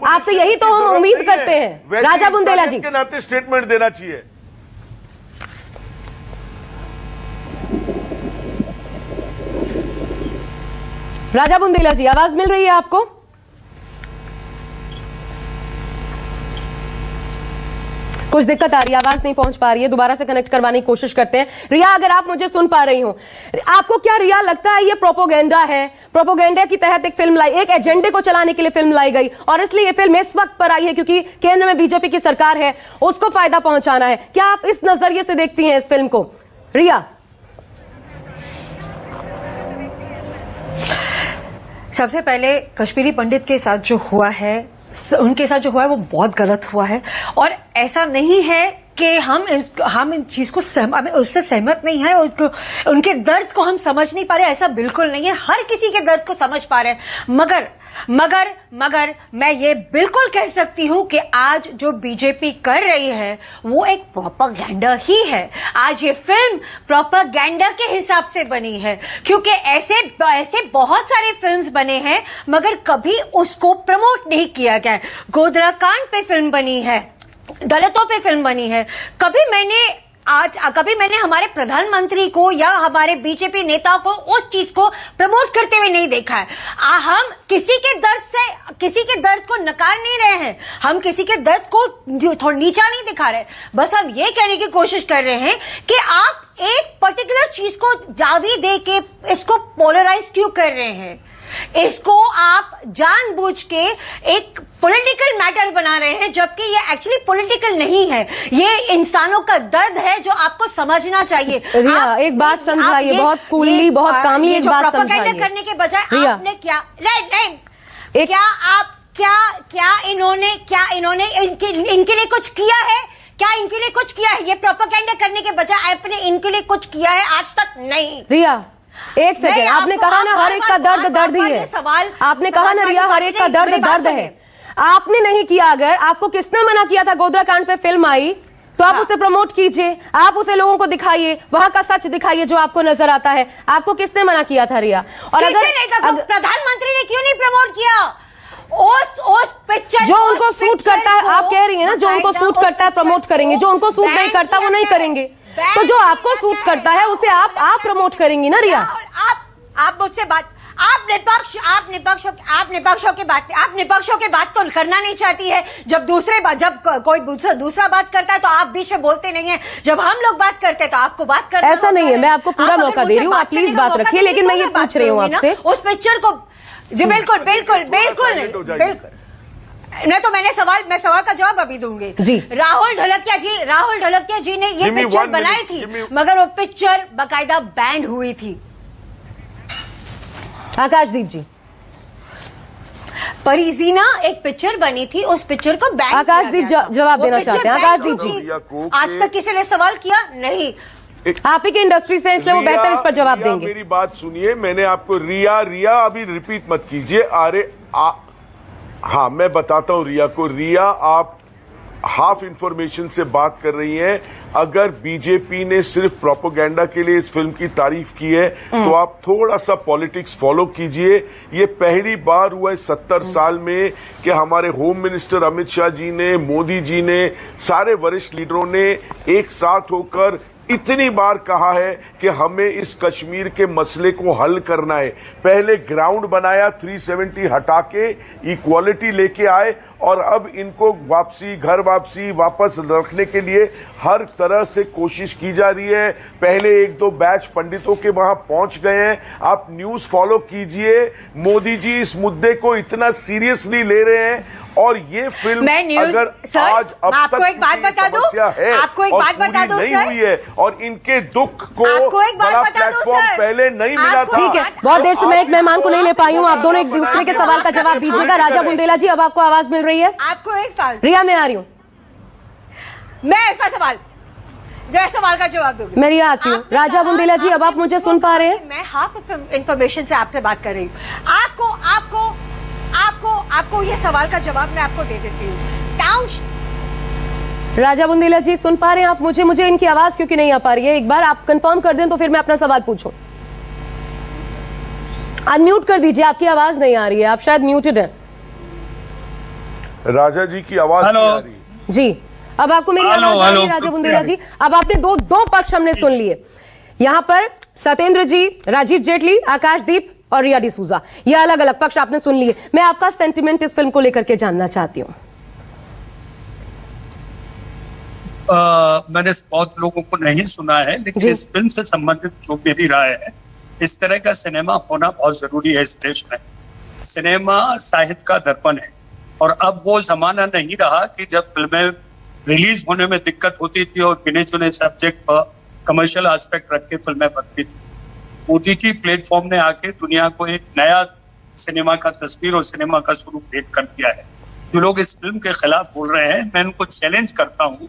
आपसे यही तो हम उम्मीद करते हैं। राजा बुंदेला जी के नाते स्टेटमेंट देना चाहिए। राजा बुंदेला जी, आवाज मिल रही है आपको? कुछ दिक्कत आ रही है, आवाज नहीं पहुंच पा रही है, दोबारा से कनेक्ट करवाने की कोशिश करते हैं। रिया, अगर आप मुझे सुन पा रही हो, आपको क्या रिया लगता है ये प्रोपोगेंडा है? प्रोपोगेंडा के तहत एक फिल्म लाई, एक एजेंडे को चलाने के लिए फिल्म लाई गई, और इसलिए ये फिल्म इस वक्त पर आई है क्योंकि केंद्र में बीजेपी की सरकार है, उसको फायदा पहुंचाना है। क्या आप इस नजरिए से देखती हैं इस फिल्म को, रिया? सबसे पहले कश्मीरी पंडित के साथ जो हुआ है, उनके साथ जो हुआ है वो बहुत गलत हुआ है, और ऐसा नहीं है कि हम इन चीज को उससे सहमत नहीं है, उनके दर्द को हम समझ नहीं पा रहे, ऐसा बिल्कुल नहीं है। हर किसी के दर्द को समझ पा रहे हैं, मगर मैं ये बिल्कुल कह सकती हूं कि आज जो बीजेपी कर रही है वो एक प्रोपेगेंडा ही है। आज ये फिल्म प्रोपेगेंडा के हिसाब से बनी है, क्योंकि ऐसे बहुत सारे फिल्म्स बने हैं मगर कभी उसको प्रमोट नहीं किया गया। गोधरा कांड पे फिल्म बनी है, दलितों पे फिल्म बनी है, कभी मैंने हमारे प्रधानमंत्री को या हमारे बीजेपी नेताओं को उस चीज को प्रमोट करते हुए नहीं देखा है। हम किसी के दर्द को नकार नहीं रहे हैं, हम किसी के दर्द को थोड़ा नीचा नहीं दिखा रहे, बस हम ये कहने की कोशिश कर रहे हैं कि आप एक पर्टिकुलर चीज को दावी दे के इसको पोलराइज क्यों कर रहे हैं? इसको आप जानबूझ के एक पॉलिटिकल मैटर बना रहे हैं, जबकि ये एक्चुअली पॉलिटिकल नहीं है, ये इंसानों का दर्द है जो आपको समझना चाहिए। रिया, एक बात समझाइए, बहुत कूलली, बहुत कामली एक बात समझाइए। करने के बजाय आपने क्या इन्होंने इनके लिए कुछ किया है? क्या इनके लिए कुछ किया है? ये प्रोपेगेंडा करने के बजाय आपने इनके लिए कुछ किया है? आज तक नहीं। रिया, एक सेकेंड, आपने कहा ना हर एक का दर्द दर्द ही है। आपने कहा ना रिया, हर एक का दर्द दर्द है। आपने नहीं किया। अगर आपको किसने मना किया था गोधरा कांड पे फिल्म आई तो आप उसे प्रमोट कीजिए, आप उसे लोगों को दिखाइए, वहां का सच दिखाइए जो आपको नजर आता है। आपको किसने मना किया था रिया? और अगर प्रधानमंत्री ने क्यों नहीं प्रमोट किया उस पिक्चर जो उनको सूट करता है? आप कह रही है ना जो उनको सूट करता है प्रमोट करेंगे, जो उनको सूट नहीं करता वो नहीं करेंगे। तो जो आपको सूट करता है उसे आप प्रमोट करेंगी ना रिया? आप मुझसे बात, आप निपक्षों की बात तो करना नहीं चाहती है। जब कोई दूसरा बात करता है तो आप बीच में बोलते नहीं है, जब हम लोग बात करते हैं तो आपको बात करना ऐसा नहीं है। मैं आपको पूरा मौका दे रही हूँ, आप प्लीज बात रखिए, लेकिन मैं ये पूछ रही हूँ आपसे उस पिक्चर को। जी बिल्कुल, मैं सवाल का जवाब अभी दूंगी जी। राहुल ढोलकिया जी ने ये पिक्चर बनाई थी, मगर वो पिक्चर बाकायदा बैंड हुई थी। आकाशदीप जी, परिजीना एक पिक्चर बनी थी, उस पिक्चर को बैन किया गया। आकाशदीप जवाब देना चाहते हैं। आकाशदीप जी, आज तक किसी ने सवाल किया नहीं, आप ही की इंडस्ट्री से, इसलिए वो बेहतर इस पर जवाब देंगे। मेरी बात सुनिए, मैंने आपको रिया अभी रिपीट मत कीजिए। हाँ, मैं बताता हूँ रिया को। रिया, आप हाफ इंफॉर्मेशन से बात कर रही हैं। अगर बीजेपी ने सिर्फ प्रोपेगेंडा के लिए इस फिल्म की तारीफ की है तो आप थोड़ा सा पॉलिटिक्स फॉलो कीजिए। ये पहली बार हुआ है 70 साल में कि हमारे होम मिनिस्टर अमित शाह जी ने, मोदी जी ने, सारे वरिष्ठ लीडरों ने एक साथ होकर इतनी बार कहा है कि हमें इस कश्मीर के मसले को हल करना है। पहले ग्राउंड बनाया, 370 हटा के इक्वालिटी लेके आए, और अब इनको घर वापसी वापस रखने के लिए हर तरह से कोशिश की जा रही है। पहले 1-2 बैच पंडितों के वहां पहुंच गए हैं। आप न्यूज फॉलो कीजिए। मोदी जी इस मुद्दे को इतना सीरियसली ले रहे हैं, और ये फिल्म अगर आज अब आपको एक बात बता दूं, आपको एक बात बता दूं नहीं हुई है, और इनके दुख को बड़ा प्लेटफॉर्म पहले नहीं मिला था। ठीक है, बहुत देर से मैं एक मेहमान को नहीं ले पाई हूँ। आप दोनों एक दूसरे के सवाल का जवाब दीजिएगा। राजा बुंदेला जी, अब आपको आवाज मिल रही है? आपको एक सवाल, रिया मैं आ रही हूँ, मैं इसका सवाल का जवाब दूंगी। मैं रिया आती हूँ। राजा बुंदेला जी, अब आप मुझे सुन पा रहे हैं? मैं हाफ इंफॉर्मेशन से आपसे बात कर रही हूँ। आपको ये सवाल का जवाब मैं आपको दे देती हूँ। राजा बुंदेला जी, सुन पा रहे हैं आप मुझे इनकी आवाज क्योंकि नहीं आ पा रही है? एक बार आप कंफर्म कर दें तो फिर मैं अपना सवाल पूछूं। अनम्यूट कर दीजिए, आपकी आवाज नहीं आ रही है, आप शायद म्यूटेड हैं। राजा जी की आवाज नहीं आ रही जी। अब आपको मेरी आवाज आ रही है राजा बुंदेला जी? अब आपने दो पक्ष हमने सुन लिए। यहां पर सत्येंद्र जी, राजीव जेटली, आकाशदीप और रिया डिसूजा, ये अलग अलग पक्ष आपने सुन लिए। मैं आपका सेंटिमेंट इस फिल्म को लेकर के जानना चाहती हूं। मैंने बहुत लोगों को नहीं सुना है, लेकिन इस फिल्म से संबंधित जो मेरी राय है, इस तरह का सिनेमा होना बहुत जरूरी है इस देश में। सिनेमा साहित्य का दर्पण है और अब वो जमाना नहीं रहा कि जब फिल्में रिलीज होने में दिक्कत होती थी और गिने चुने सब्जेक्ट पर कमर्शियल एस्पेक्ट रख के फिल्में बनती थी। ओटीटी प्लेटफॉर्म ने आके दुनिया को एक नया सिनेमा का तस्वीर और सिनेमा का स्वरूप भेंट कर दिया है। जो लोग इस फिल्म के खिलाफ बोल रहे हैं, मैं उनको चैलेंज करता हूँ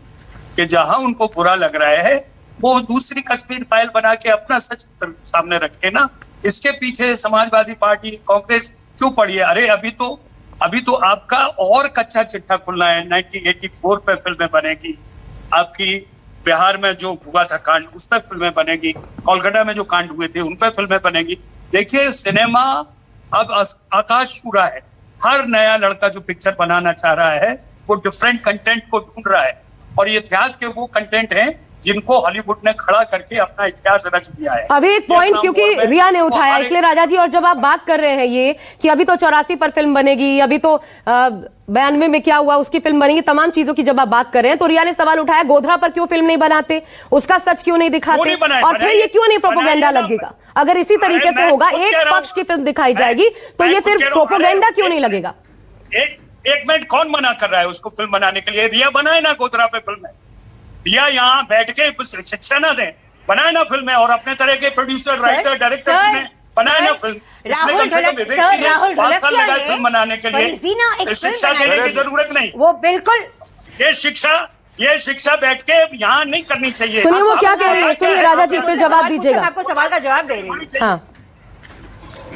कि जहां उनको बुरा लग रहा है वो दूसरी कश्मीर फाइल बना के अपना सच सामने रखे ना। इसके पीछे समाजवादी पार्टी, कांग्रेस क्यों पड़ी है? अरे अभी तो आपका और कच्चा चिट्ठा खुलना है। 1984 पे फिल्में बनेगी, आपकी बिहार में जो हुआ था कांड उस पर फिल्में बनेगी, कोलकाता में जो कांड हुए थे उन पर फिल्में बनेगी। देखिए सिनेमा अब आकाश छू रहा है। हर नया लड़का जो पिक्चर बनाना चाह रहा है वो डिफरेंट कंटेंट को ढूंढ रहा है और ये इतिहास के वो कंटेंट हैं जिनको हॉलीवुड ने खड़ा करके अपना इतिहास रच दिया है। अभी एक पॉइंट क्योंकि रिया ने उठाया इसलिए राजा जी, और जब आप बात कर रहे हैं ये कि अभी तो 84 पर फिल्म बनेगी, अभी तो 92 में क्या हुआ उसकी फिल्म बनेगी, तमाम चीजों की जब आप बात कर रहे हैं तो रिया ने सवाल उठाया गोधरा पर क्यों फिल्म नहीं बनाते, उसका सच क्यों नहीं दिखाते और फिर ये क्यों नहीं प्रोपोगेंडा लगेगा? अगर इसी तरीके से होगा, एक पक्ष की फिल्म दिखाई जाएगी तो ये फिर प्रोपोगेंडा क्यों नहीं लगेगा? एक मिनट, कौन मना कर रहा है उसको फिल्म बनाने के लिए? रिया बनाए ना गोधरा पे फिल्म है, रिया यहाँ बैठ के शिक्षा ना दें, बनाए ना फिल्म और अपने तरह के प्रोड्यूसर, राइटर, डायरेक्टर में बनाए ना फिल्म। इसमें कम से कम विवेक जी ने 5 साल लगाए फिल्म बनाने के लिए, शिक्षा देने की जरूरत नहीं। वो बिल्कुल ये शिक्षा बैठ के यहाँ नहीं करनी चाहिए। सुनिए वो क्या कह रही है, सुनिए राजा जी फिर जवाब दीजिएगा। आपको सवाल का जवाब दे रही हूँ। हाँ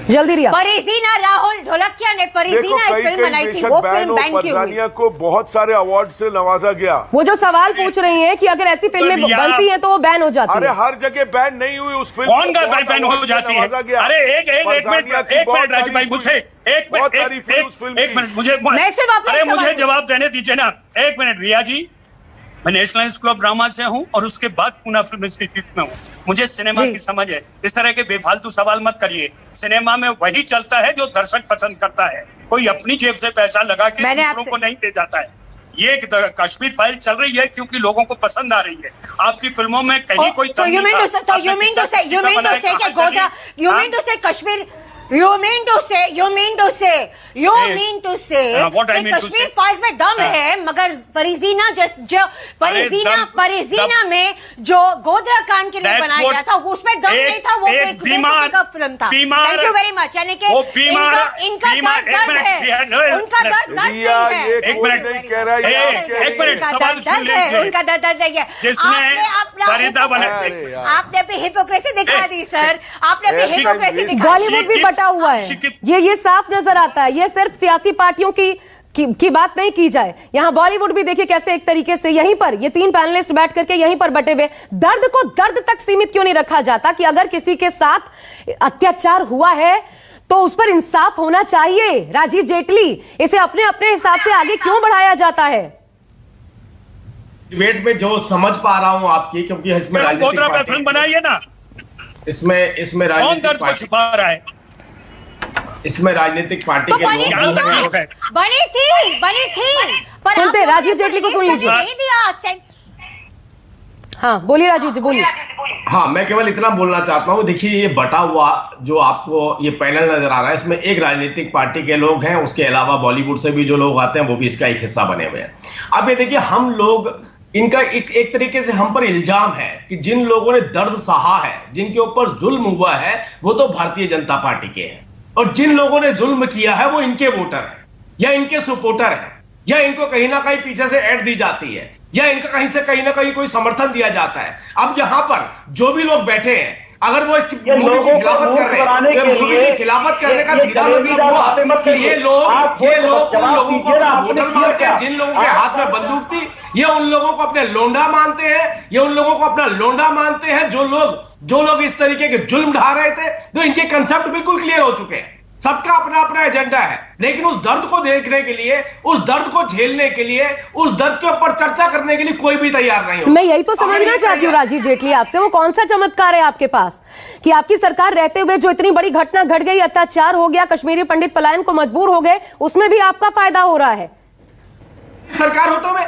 जल्दी रिया। परिजीना, राहुल ढोलकिया ने परिजीना एक फिल्म बनाई थी, वो फिल्म बैन क्यों हुई? को बहुत सारे अवार्ड से नवाजा गया। वो जो सवाल पूछ रही हैं कि अगर ऐसी फिल्में बनती हैं तो वो बैन हो जाती है। अरे हर जगह बैन नहीं हुई उस फिल्म, कौन का बैन हो जाती है? अरे एक मिनट राजू भाई, मुझे एक मिनट मुझे जवाब देने दीजिए ना। एक मिनट रिया जी, मैं नेशनल स्कूल ऑफ ड्रामा से हूं और उसके बाद पूना फिल्म इंस्टीट्यूट में हूं। मुझे सिनेमा की समझ है। इस तरह के बेफालतू सवाल मत करिए। सिनेमा में वही चलता है जो दर्शक पसंद करता है, कोई अपनी जेब से पैसा लगा के दूसरों को नहीं दे जाता है। ये कश्मीर फाइल चल रही है क्योंकि लोगों को पसंद आ रही है। आपकी फिल्मों में कहीं कोई You mean to say Kashmir files में दम है, मगर परिजीना में जो गोधरा कांड के लिए बनाया गया था उसमें दम नहीं था, वो एक का फिल्म था। Thank you very much. यानी कि इनका दर्द है, उनका दर्द नहीं है। एक मिनट सवाल सुन लीजिए। उनका दर्द नहीं है। आपने भी हिपोक्रेसी दिखा दी सर, आपने भी हिपोक्रेसी दिखा दी। बॉलीवुड भी बटा हुआ है, ये साफ नजर आता है। ये सिर्फ सियासी पार्टियों की बात नहीं की जाए, यहाँ बॉलीवुड भी देखिए कैसे एक तरीके से यहीं पर ये 3 पैनलिस्ट बैठ करके यहीं पर बटे हुए। दर्द को दर्द तक सीमित क्यों नहीं रखा जाता कि अगर किसी के साथ अत्याचार हुआ है तो उस पर इंसाफ होना चाहिए? राजीव जेटली, इसे अपने अपने हिसाब से आगे क्यों बढ़ाया जाता है? डिबेट में जो समझ पा रहा हूं आपकी, क्योंकि इसमें फिल्म बनाइए ना, इसमें दर्द को छुपा रहा है, इसमें राजनीतिक पार्टी तो के लोग बनी थी। सुनते राजीव जेटली को सुन लीजिए। हाँ बोलिए राजीव जी, बोलिए। हाँ, मैं केवल इतना बोलना चाहता हूँ, देखिए ये बटा हुआ जो आपको ये पैनल नजर आ रहा है, इसमें एक राजनीतिक पार्टी के लोग हैं, उसके अलावा बॉलीवुड से भी जो लोग आते हैं वो भी इसका एक हिस्सा बने हुए हैं। अब ये देखिए, हम लोग इनका एक तरीके से हम पर इल्जाम है कि जिन लोगों ने दर्द सहा है, जिनके ऊपर जुल्म हुआ है, वो तो भारतीय जनता पार्टी के हैं, और जिन लोगों ने जुल्म किया है वो इनके वोटर हैं या इनके सपोर्टर हैं, या इनको कहीं ना कहीं पीछे से ऐड दी जाती है, या इनका कहीं ना कहीं कोई समर्थन दिया जाता है। अब यहाँ पर जो भी लोग बैठे हैं, अगर वो इस मूवी की खिलाफत कर रहे हैं, तो मूवी की खिलाफत करने का सीधा मतलब हुआ कि ये लोग उन लोगों को अपना वोटर मानते हैं, जिन लोगों के हाथ में बंदूक थी, ये उन लोगों को अपने लोंडा मानते हैं, ये उन लोगों को अपना लोंडा मानते हैं जो लोग इस तरीके के जुल्म ढा रहे थे। तो इनके कंसेप्ट बिल्कुल क्लियर हो चुके हैं, सबका अपना अपना एजेंडा है, लेकिन उस दर्द को देखने के लिए, उस दर्द को झेलने के लिए, उस दर्द के ऊपर चर्चा करने के लिए कोई भी तैयार नहीं हो। मैं यही तो समझना चाहती हूँ राजीव जेटली आपसे, वो कौन सा चमत्कार है आपके पास कि आपकी सरकार रहते हुए जो इतनी बड़ी घटना घट गई, अत्याचार हो गया, कश्मीरी पंडित पलायन को मजबूर हो गए, उसमें भी आपका फायदा हो रहा है? सरकार होता मैं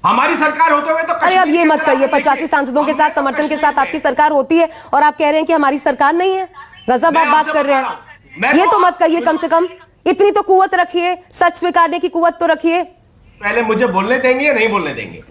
हमारी सरकार होते हुए तो अरे अब ये मत कहिए, 85 सांसदों के साथ समर्थन के साथ आपकी सरकार होती है और आप कह रहे हैं कि हमारी सरकार नहीं है। गजब आप बात कर रहे हैं, ये तो मत कहिए। कम से कम इतनी तो कुव्वत रखिए, सच स्वीकारने की कुव्वत तो रखिए। पहले मुझे बोलने देंगे या नहीं बोलने देंगे?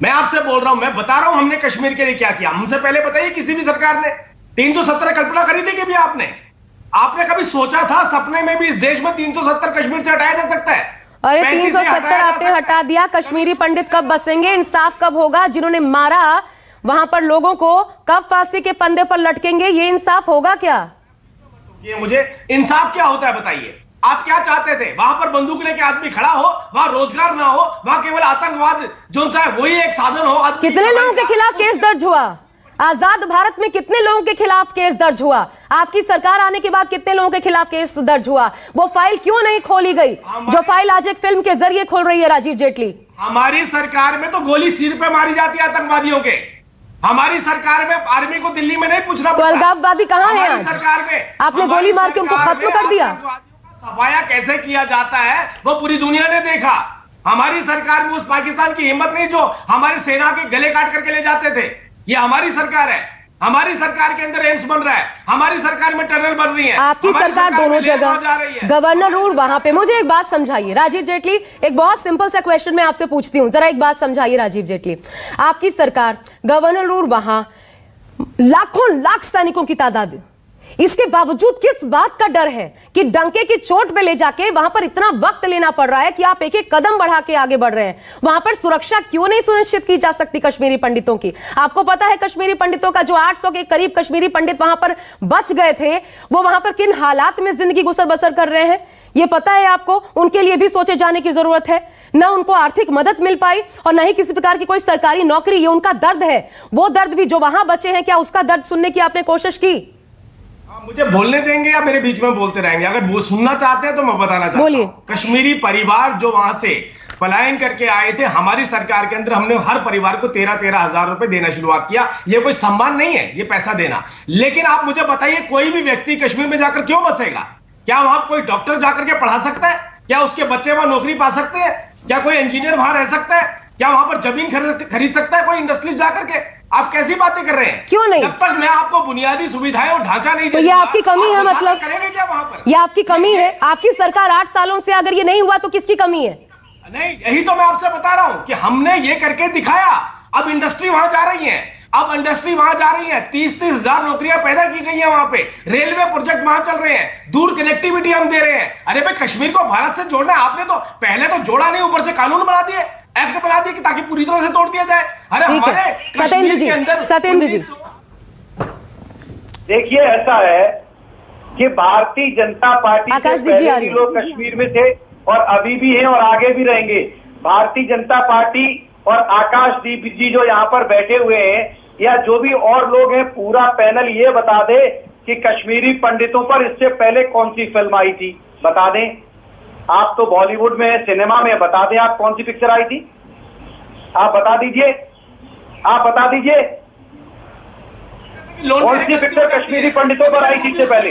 मैं आपसे बोल रहा हूं, मैं बता रहा हूं हमने कश्मीर के लिए क्या किया। हमसे पहले बताइए किसी भी सरकार ने 370 कल्पना करी थी कि भी आपने कभी सोचा था सपने में भी इस देश में 370 कश्मीर से हटाया जा सकता है? अरे 370 आपने हटा दिया, कश्मीरी पंडित कब बसेंगे? इंसाफ कब होगा? जिन्होंने मारा वहां पर लोगों को कब फांसी के फंदे पर लटकेंगे? ये इंसाफ होगा क्या? ये मुझे इंसाफ क्या होता है बताइए? आप क्या चाहते थे? वहां पर बंदूक लेके आदमी खड़ा हो, वहां रोजगार ना हो, वहां केवल आतंकवाद जो सा है वही एक साधन हो। कितने लोगों के खिलाफ केस दर्ज हुआ? आजाद भारत में कितने लोगों के खिलाफ केस दर्ज हुआ? आपकी सरकार आने के बाद कितने लोगों के खिलाफ केस दर्ज हुआ? वो फाइल क्यों नहीं खोली गई जो फाइल आज एक फिल्म के जरिए खोल रही है राजीव जेटली? हमारी सरकार में तो गोली सिर पे मारी जाती है आतंकवादियों के। हमारी सरकार में आर्मी को दिल्ली में नहीं पूछना तो अलगाववादी कहां है आज? सरकार में आपने गोली मार के उनको खत्म कर दिया। सफाया कैसे किया जाता है वो पूरी दुनिया ने देखा। हमारी सरकार में उस पाकिस्तान की हिम्मत नहीं जो हमारी सेना के गले काट करके ले जाते थे। ये हमारी सरकार है। हमारी सरकार के अंदर एम्स बन रहा है, हमारी सरकार में टनल बन रही है। आपकी सरकार दोनों जगह गवर्नर रूल वहां पे। मुझे एक बात समझाइए राजीव जेटली, एक बहुत सिंपल सा क्वेश्चन मैं आपसे पूछती हूं, जरा एक बात समझाइए राजीव जेटली। आपकी सरकार गवर्नर रूल वहां लाखों लाख सैनिकों की तादाद, इसके बावजूद किस बात का डर है कि डंके की चोट पे ले जाके वहां पर इतना वक्त लेना पड़ रहा है कि आप एक एक कदम बढ़ा के आगे बढ़ रहे हैं? वहां पर सुरक्षा क्यों नहीं सुनिश्चित की जा सकती कश्मीरी पंडितों की? आपको पता है कश्मीरी पंडितों का जो 800 के करीब कश्मीरी पंडित वहां पर बच गए थे, वो वहां पर किन हालात में जिंदगी गुजर बसर कर रहे हैं? ये पता है आपको? उनके लिए भी सोचे जाने की जरूरत है। ना उनको आर्थिक मदद मिल पाई और ना ही किसी प्रकार की कोई सरकारी नौकरी। ये उनका दर्द है। वो दर्द भी जो वहां बचे हैं, क्या उसका दर्द सुनने की आपने कोशिश की? मुझे बोलने देंगे या मेरे बीच में बोलते रहेंगे? अगर वो सुनना चाहते हैं तो मैं बताना चाहता हूं। कश्मीरी परिवार जो वहां से पलायन करके आए थे, हमारी सरकार के अंदर हमने हर परिवार को 13-13 हजार रुपए देना शुरुआत किया। ये कोई सम्मान नहीं है ये पैसा देना। लेकिन आप मुझे बताइए कोई भी व्यक्ति कश्मीर में जाकर क्यों बसेगा? क्या वहां कोई डॉक्टर जाकर के पढ़ा सकता है? क्या उसके बच्चे वहां नौकरी पा सकते हैं? क्या कोई इंजीनियर वहां रह सकता है? क्या वहां पर जमीन खरीद सकता है कोई इंडस्ट्रियलिस्ट जाकर के? आप कैसी बातें कर रहे हैं? क्यों नहीं? जब तक मैं आपको बुनियादी सुविधाएं और ढांचा नहीं तो ये आपकी कमी है, मतलब करेंगे क्या वहां पर? ये आपकी कमी है। आपकी सरकार 8 सालों से अगर ये नहीं हुआ तो किसकी कमी है? नहीं, यही तो मैं आपसे बता रहा हूं कि हमने ये करके दिखाया। अब इंडस्ट्री वहां जा रही है, अब इंडस्ट्री वहां जा रही है। 30-30 हजार नौकरियां पैदा की गई हैं वहां पे। रेलवे प्रोजेक्ट वहां चल रहे हैं, दूर कनेक्टिविटी हम दे रहे हैं। अरे भाई कश्मीर को भारत से जोड़ना है। आपने तो पहले तो जोड़ा नहीं, ऊपर से कानून बना दिए, एक्ट बना दिए ताकि पूरी तरह से तोड़ दिया जाए। अरे हमारे सत्येंद्र जी, सत्येंद्र जी देखिए ऐसा है कि भारतीय जनता पार्टी आकाश से दीप जी आ पहले रही भी लोग कश्मीर में थे और अभी भी हैं और आगे भी रहेंगे। भारतीय जनता पार्टी और आकाशदीप जी जो यहाँ पर बैठे हुए हैं या जो भी और लोग हैं, पूरा पैनल ये बता दे कि कश्मीरी पंडितों पर इससे पहले कौन सी फिल्म आई थी, बता दें। आप तो बॉलीवुड में, सिनेमा में, बता दें आप कौन सी पिक्चर आई थी? आप बता दीजिए, आप बता दीजिए कौन सी पिक्चर कश्मीरी पंडितों पर आई थी इससे पहले?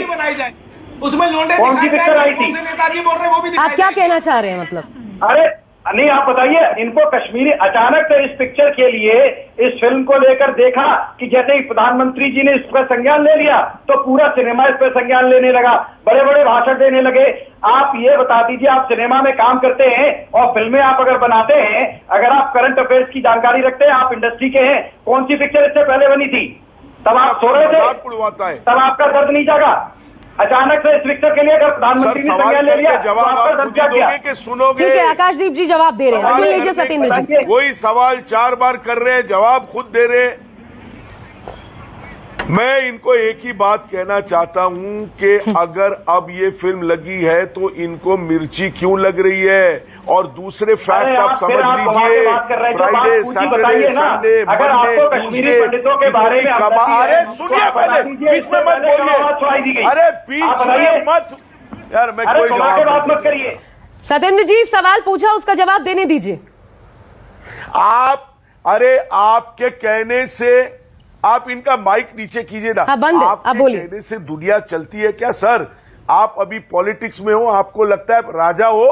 उसमें लोंडे कौन सी पिक्चर आई थी? नेताजी बोल रहे हैं वो भी आप क्या कहना चाह रहे हैं? मतलब अरे नहीं, आप बताइए। इनको कश्मीरी अचानक से इस पिक्चर के लिए, इस फिल्म को लेकर देखा कि जैसे ही प्रधानमंत्री जी ने इस पर संज्ञान ले लिया तो पूरा सिनेमा इस पर संज्ञान लेने लगा, बड़े बड़े भाषण देने लगे। आप ये बता दीजिए, आप सिनेमा में काम करते हैं और फिल्में आप अगर बनाते हैं, अगर आप करंट अफेयर्स की जानकारी रखते हैं, आप इंडस्ट्री के हैं, कौन सी पिक्चर इससे पहले बनी थी? तब आप सो रहे थे, तब आपका दर्द नहीं जागा। अचानक से इस पिक्चर के लिए अगर प्रधानमंत्री ने संज्ञान ले लिया, जवाब आप खुद ही दोगे कि सुनोगे? ठीक है, आकाशदीप जी जवाब दे रहे हैं, सुन लीजिए सत्येंद्र जी। वही सवाल 4 बार कर रहे हैं, जवाब खुद दे रहे हैं। मैं इनको एक ही बात कहना चाहता हूं कि अगर अब ये फिल्म लगी है तो इनको मिर्ची क्यों लग रही है? और दूसरे फैक्ट आप समझ लीजिए, Friday, Saturday, Sunday, Monday, Tuesday, अरे सुनिए पहले, बीच में मत बोलिए। अरे बीच में मत, यार मैं कोई जवाब मत करिए। सत्येंद्र जी सवाल पूछा, उसका जवाब देने दीजिए। आप, अरे आपके कहने से आप इनका माइक नीचे कीजिए ना। हाँ, बंद है, आप बोलिए। कहने से दुनिया चलती है क्या सर? आप अभी पॉलिटिक्स में हो, आपको लगता है राजा हो,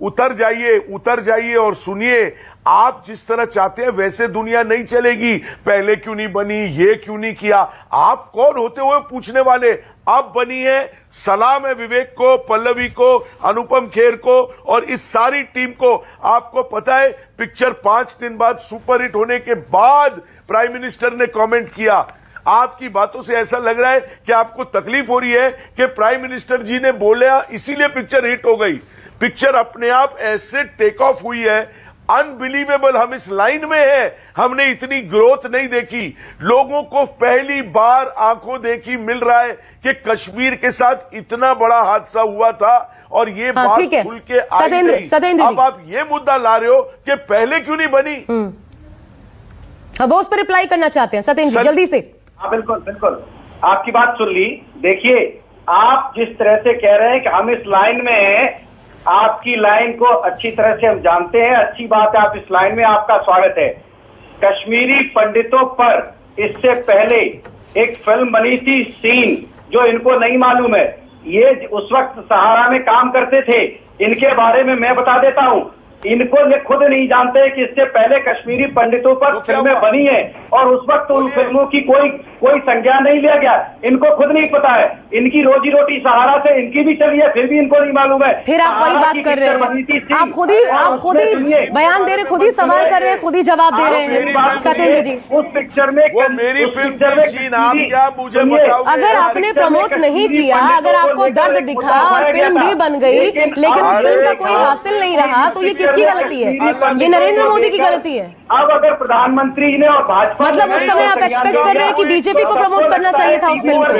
उतर जाइए और सुनिए। आप जिस तरह चाहते हैं वैसे दुनिया नहीं चलेगी। पहले क्यों नहीं बनी, ये क्यों नहीं किया, आप कौन होते हुए पूछने वाले? अब बनी है। सलाम है विवेक को, पल्लवी को, अनुपम खेर को और इस सारी टीम को। आपको पता है पिक्चर 5 दिन बाद सुपरहिट होने के बाद प्राइम मिनिस्टर ने कमेंट किया। आपकी बातों से ऐसा लग रहा है कि आपको तकलीफ हो रही है कि प्राइम मिनिस्टर जी ने बोला इसीलिए पिक्चर हिट हो गई। पिक्चर अपने आप ऐसे टेक ऑफ हुई है, अनबिलीवेबल। हम इस लाइन में हैं, हमने इतनी ग्रोथ नहीं देखी। लोगों को पहली बार आंखों देखी मिल रहा है कि कश्मीर के साथ इतना बड़ा हादसा हुआ था और ये बात खुल के आई नहीं। अब आप ये मुद्दा ला रहे हो कि पहले क्यों नहीं बनी। अब वो उस पर रिप्लाई करना चाहते हैं सत्येंद्र जी, जल्दी से। हाँ बिल्कुल बिल्कुल, आपकी बात सुन ली। देखिए, आप जिस तरह से कह रहे हैं कि हम इस लाइन में हैं, आपकी लाइन को अच्छी तरह से हम जानते हैं। अच्छी बात है, आप इस लाइन में, आपका स्वागत है। कश्मीरी पंडितों पर इससे पहले एक फिल्म बनी थी सीन, जो इनको नहीं मालूम है। ये उस वक्त सहारा में काम करते थे। इनके बारे में मैं बता देता हूं, इनको ये खुद नहीं जानते कि इससे पहले कश्मीरी पंडितों पर फिल्में बनी है और उस वक्त उन फिल्मों की कोई संज्ञा नहीं लिया गया। इनको खुद नहीं पता है। इनकी रोजी रोटी सहारा से इनकी भी चली है, फिर भी इनको नहीं मालूम है। फिर आप वही बात कर रहे हैं, आप खुद ही बयान दे रहे, खुद ही सवाल कर रहे हैं, खुद ही जवाब दे रहे हैं सत्येंद्र जी। उस पिक्चर में मेरी फिल्म की सीन आप क्या मुझे बताओगे? अगर आपने प्रमोट नहीं किया, अगर आपको दर्द दिखा और फिल्म भी बन गई लेकिन उस फिल्म का कोई हासिल नहीं रहा, तो ये किसकी गलती है? ये नरेंद्र मोदी की गलती है। अब अगर प्रधानमंत्री ने और भाजपा, मतलब उस समय आप एक्सपेक्ट कर रहे हैं कि बीजेपी को प्रमोट करना चाहिए था उस फिल्म को।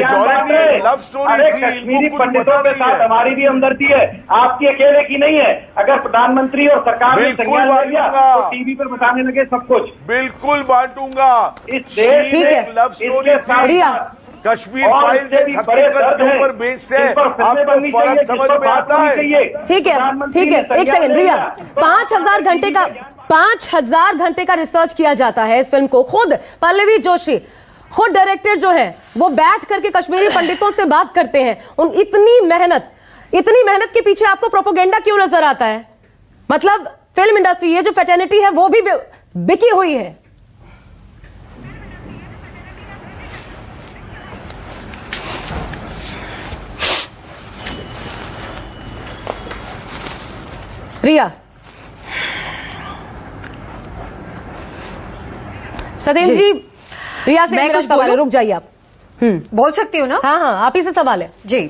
लव स्टोरी थी, कश्मीरी पंडितों के साथ हमारी भी हमदर्दी है, आपकी अकेले की नहीं है। अगर प्रधानमंत्री और सरकार ने संज्ञान ले लिया तो टीवी पर बताने लगे सब कुछ। बिल्कुल बांटूंगा। इस देश में लव स्टोरी कश्मीर फाइल से भी हकीकत के ऊपर बेस्ड है। आपको फर्क समझ में आता है? ठीक है, एक सेकंड रिया, 5000 घंटे का रिसर्च किया जाता है इस फिल्म को। खुद पल्लवी जोशी, खुद डायरेक्टर जो है, वो बैठ करके कश्मीरी पंडितों से बात करते हैं। उन इतनी मेहनत के पीछे आपको प्रोपोगेंडा क्यों नजर आता है? मतलब फिल्म इंडस्ट्री, ये जो फेटर्निटी है वो भी बिकी हुई है। रिया, सत्येंद्र जी, रिया से मेरा सवाल है, रुक जाइए आप। बोल सकती हूँ ना? हाँ, आप ही से सवाल है जी।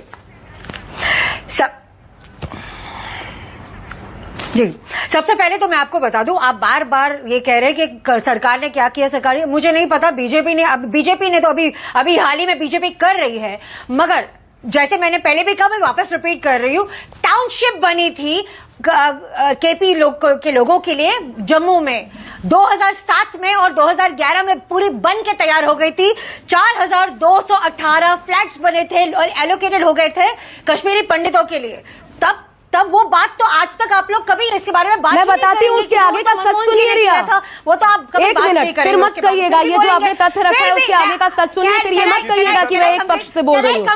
सबसे पहले तो मैं आपको बता दूं, आप बार बार ये कह रहे हैं कि सरकार ने क्या किया, सरकार, मुझे नहीं पता। बीजेपी ने तो अभी हाल ही में बीजेपी कर रही है, मगर जैसे मैंने पहले भी कहा, मैं वापस रिपीट कर रही हूं, टाउनशिप बनी थी केपी के लोगों के लिए जम्मू में 2007 में और 2011 में पूरी बन के तैयार हो गई थी। 4218 फ्लैट्स बने थे और एलोकेटेड हो गए थे कश्मीरी पंडितों के लिए। तब वो बात तो आज तक आप लोग कभी इसके बारे में बात मैं बताती हूँ, उसके आगे का सच सुनिए रिया। वो तो आप कभी बात नहीं करेंगे। फिर मत कहिएगा, ये जो आपने तथ्य रखा है उसके आगे का सच सुनिए, फिर ये मत कहिएगा कि मैं एक पक्ष से बोल रही हूँ।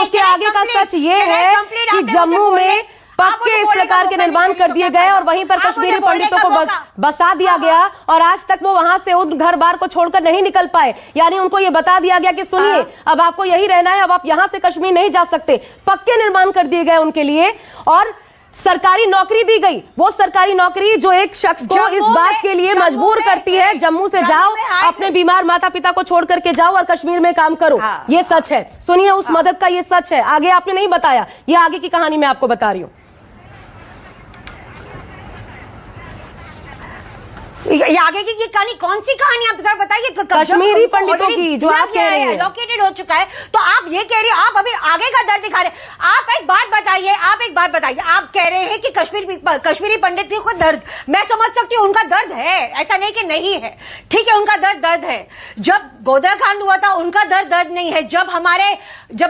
उसके आगे का सच ये है कि जम्मू में पक्के इस प्रकार के निर्माण कर दिए गए और वहीं पर कश्मीरी पंडितों को बसा दिया गया और आज तक वो वहां से उन घर बार को छोड़कर नहीं निकल पाए। यानी उनको ये बता दिया गया कि सुनिए, अब आपको यही रहना है, अब आप यहां से कश्मीर नहीं जा सकते। पक्के निर्माण कर दिए गए उनके लिए और सरकारी नौकरी दी गई। वो सरकारी नौकरी जो एक शख्स को इस बात के लिए मजबूर करती है, जम्मू से जाओ, अपने बीमार माता पिता को छोड़ करके जाओ और कश्मीर में काम करो। ये सच है, सुनिए उस मदद का, ये सच है। आगे आपने नहीं बताया, ये आगे की कहानी मैं आपको बता रही हूं। ये आगे की ये कहानी कौन सी कहानी आप सर बताइए? कश्मीरी पंडितों की जो आप कह रहे हैं एलोकेटेड हो चुका है, तो आप ये कह रहे हैं, आप अभी आगे का दर्द दिखा रहे हैं। आप एक बात बताइए, आप कह रहे हैं कि कश्मीरी पंडित को दर्द, मैं समझ सकती हूँ, उनका दर्द है, ऐसा नहीं कि नहीं है, ठीक है, उनका दर्द है। जब गोधरा कांड हुआ था उनका दर्द नहीं है। जब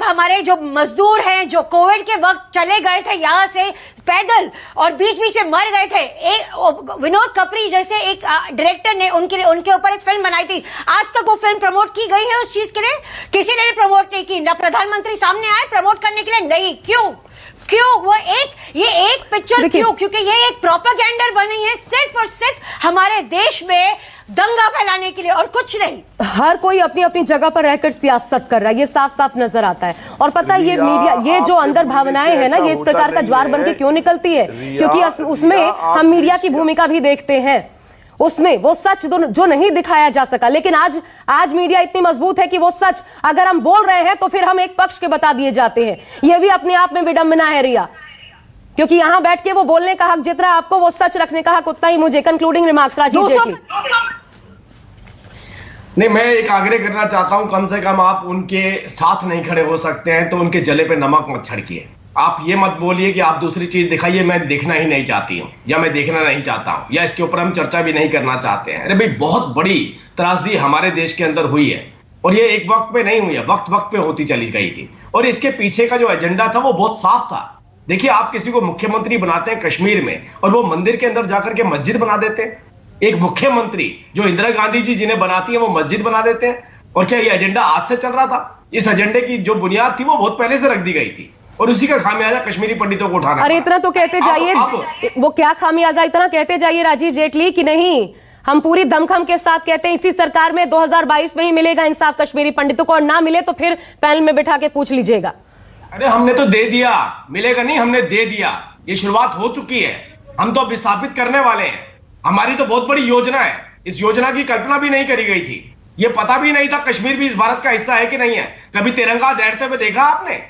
हमारे जो मजदूर हैं जो कोविड के वक्त चले गए थे यहाँ से पैदल और बीच में मर गए थे, विनोद कपरी जैसे एक डायरेक्टर ने उनके ऊपर एक फिल्म बनाई थी। आज तक वो फिल्म प्रमोट की गई है उस चीज के लिए? किसी ने प्रमोट नहीं की, ना प्रधानमंत्री सामने आए प्रमोट करने के लिए, नहीं। क्यों? क्यों वो ये एक पिक्चर क्यों? क्योंकि ये एक प्रोपेगेंडर बनी है सिर्फ और सिर्फ हमारे देश में दंगा फैलाने के लिए और कुछ नहीं। हर कोई अपनी अपनी जगह पर रहकर सियासत कर रहा है, ये साफ साफ नजर आता है। और पता है ये मीडिया, ये जो अंदर भावनाएं है ना, ये इस प्रकार का ज्वार बन के क्यों निकलती है? क्योंकि उसमें हम मीडिया की भूमिका भी देखते हैं, उसमें वो सच जो नहीं दिखाया जा सका। लेकिन आज मीडिया इतनी मजबूत है कि वो सच अगर हम बोल रहे हैं तो फिर हम एक पक्ष के बता दिए जाते हैं। यह भी अपने आप में विडंबना है रिया, क्योंकि यहां बैठ के वो बोलने का हक जितना आपको, वो सच रखने का हक उतना ही मुझे। Concluding remarks Rajiv Jaitley. नहीं, मैं एक आग्रह करना चाहता हूं, कम से कम आप उनके साथ नहीं खड़े हो सकते हैं तो उनके जले पे नमक मत छिड़किए। आप ये मत बोलिए कि आप दूसरी चीज दिखाइए, मैं देखना ही नहीं चाहती हूँ या मैं देखना नहीं चाहता हूँ या इसके ऊपर हम चर्चा भी नहीं करना चाहते हैं। अरे भाई, बहुत बड़ी त्रासदी हमारे देश के अंदर हुई है और ये एक वक्त पे नहीं हुई है, वक्त वक्त पे होती चली गई थी। और इसके पीछे का जो एजेंडा था वो बहुत साफ था। देखिए, आप किसी को मुख्यमंत्री बनाते हैं कश्मीर में और वो मंदिर के अंदर जाकर के मस्जिद बना देते हैं। एक मुख्यमंत्री जो इंदिरा गांधी जी जिन्हें बनाती है वो मस्जिद बना देते हैं। और क्या ये एजेंडा आज से चल रहा था? इस एजेंडे की जो बुनियाद थी वो बहुत पहले से रख दी गई थी और उसी का खामियाजा कश्मीरी पंडितों को उठाना। अरे इतना तो कहते जाइए, वो क्या खामियाजा, इतना कहते जाइए राजीव जेटली कि नहीं, हम पूरी दमखम के साथ कहते हैं इसी सरकार में 2022 में ही मिलेगा इंसाफ कश्मीरी पंडितों को, और ना मिले तो फिर पैनल में बिठा के पूछ लीजिएगा। अरे हमने तो दे दिया, मिलेगा नहीं, हमने दे दिया, ये शुरुआत हो चुकी है। हम तो विस्थापित करने वाले हैं। हमारी तो बहुत बड़ी योजना है, इस योजना की कल्पना भी नहीं करी गई थी। ये पता भी नहीं था कश्मीर भी इस भारत का हिस्सा है कि नहीं है। कभी तिरंगा लहराते हुए देखा आपने?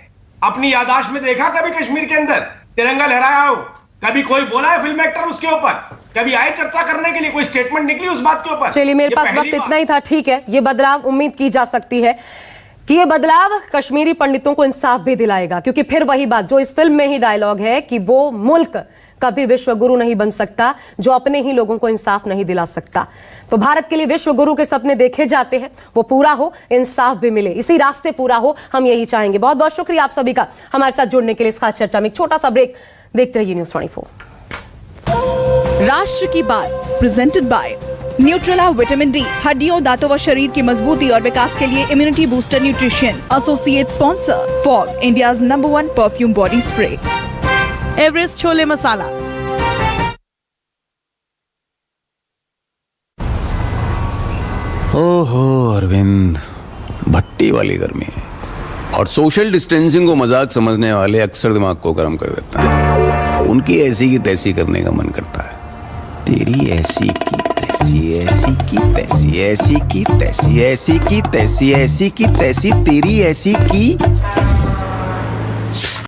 अपनी याददाश्त में देखा कभी कश्मीर के अंदर तिरंगा लहराया हो? कभी कोई बोला है फिल्म एक्टर उसके ऊपर? कभी आए चर्चा करने के लिए? कोई स्टेटमेंट निकली उस बात के ऊपर? चलिए, मेरे पास वक्त इतना ही था, ठीक है। ये बदलाव उम्मीद की जा सकती है कि ये बदलाव कश्मीरी पंडितों को इंसाफ भी दिलाएगा, क्योंकि फिर वही बात जो इस फिल्म में ही डायलॉग है कि वो मुल्क कभी विश्व गुरु नहीं बन सकता जो अपने ही लोगों को इंसाफ नहीं दिला सकता। तो भारत के लिए विश्व गुरु के सपने देखे जाते हैं, वो पूरा हो, इंसाफ भी मिले, इसी रास्ते पूरा हो, हम यही चाहेंगे। बहुत बहुत शुक्रिया आप सभी का हमारे साथ जुड़ने के लिए इस खास चर्चा में। एक छोटा सा ब्रेक, देखते रहिए न्यूज़ 24। राष्ट्र की बात presented by Nutrela vitamin D, हड्डियों, दांतों व शरीर की मजबूती और विकास के लिए immunity booster nutrition. Associate sponsor Fogg, India's number 1 perfume body spray, Everest chhole masala. ओहो अरविंद, भट्टी वाली गर्मी और सोशल डिस्टेंसिंग को मजाक समझने वाले अक्सर दिमाग को गर्म कर देते हैं। उनकी ऐसी की तैसी करने का मन करता है। तेरी ऐसी की तैसी, ऐसी की तैसी, ऐसी की तैसी, ऐसी की तैसी, ऐसी की तैसी, तेरी ऐसी की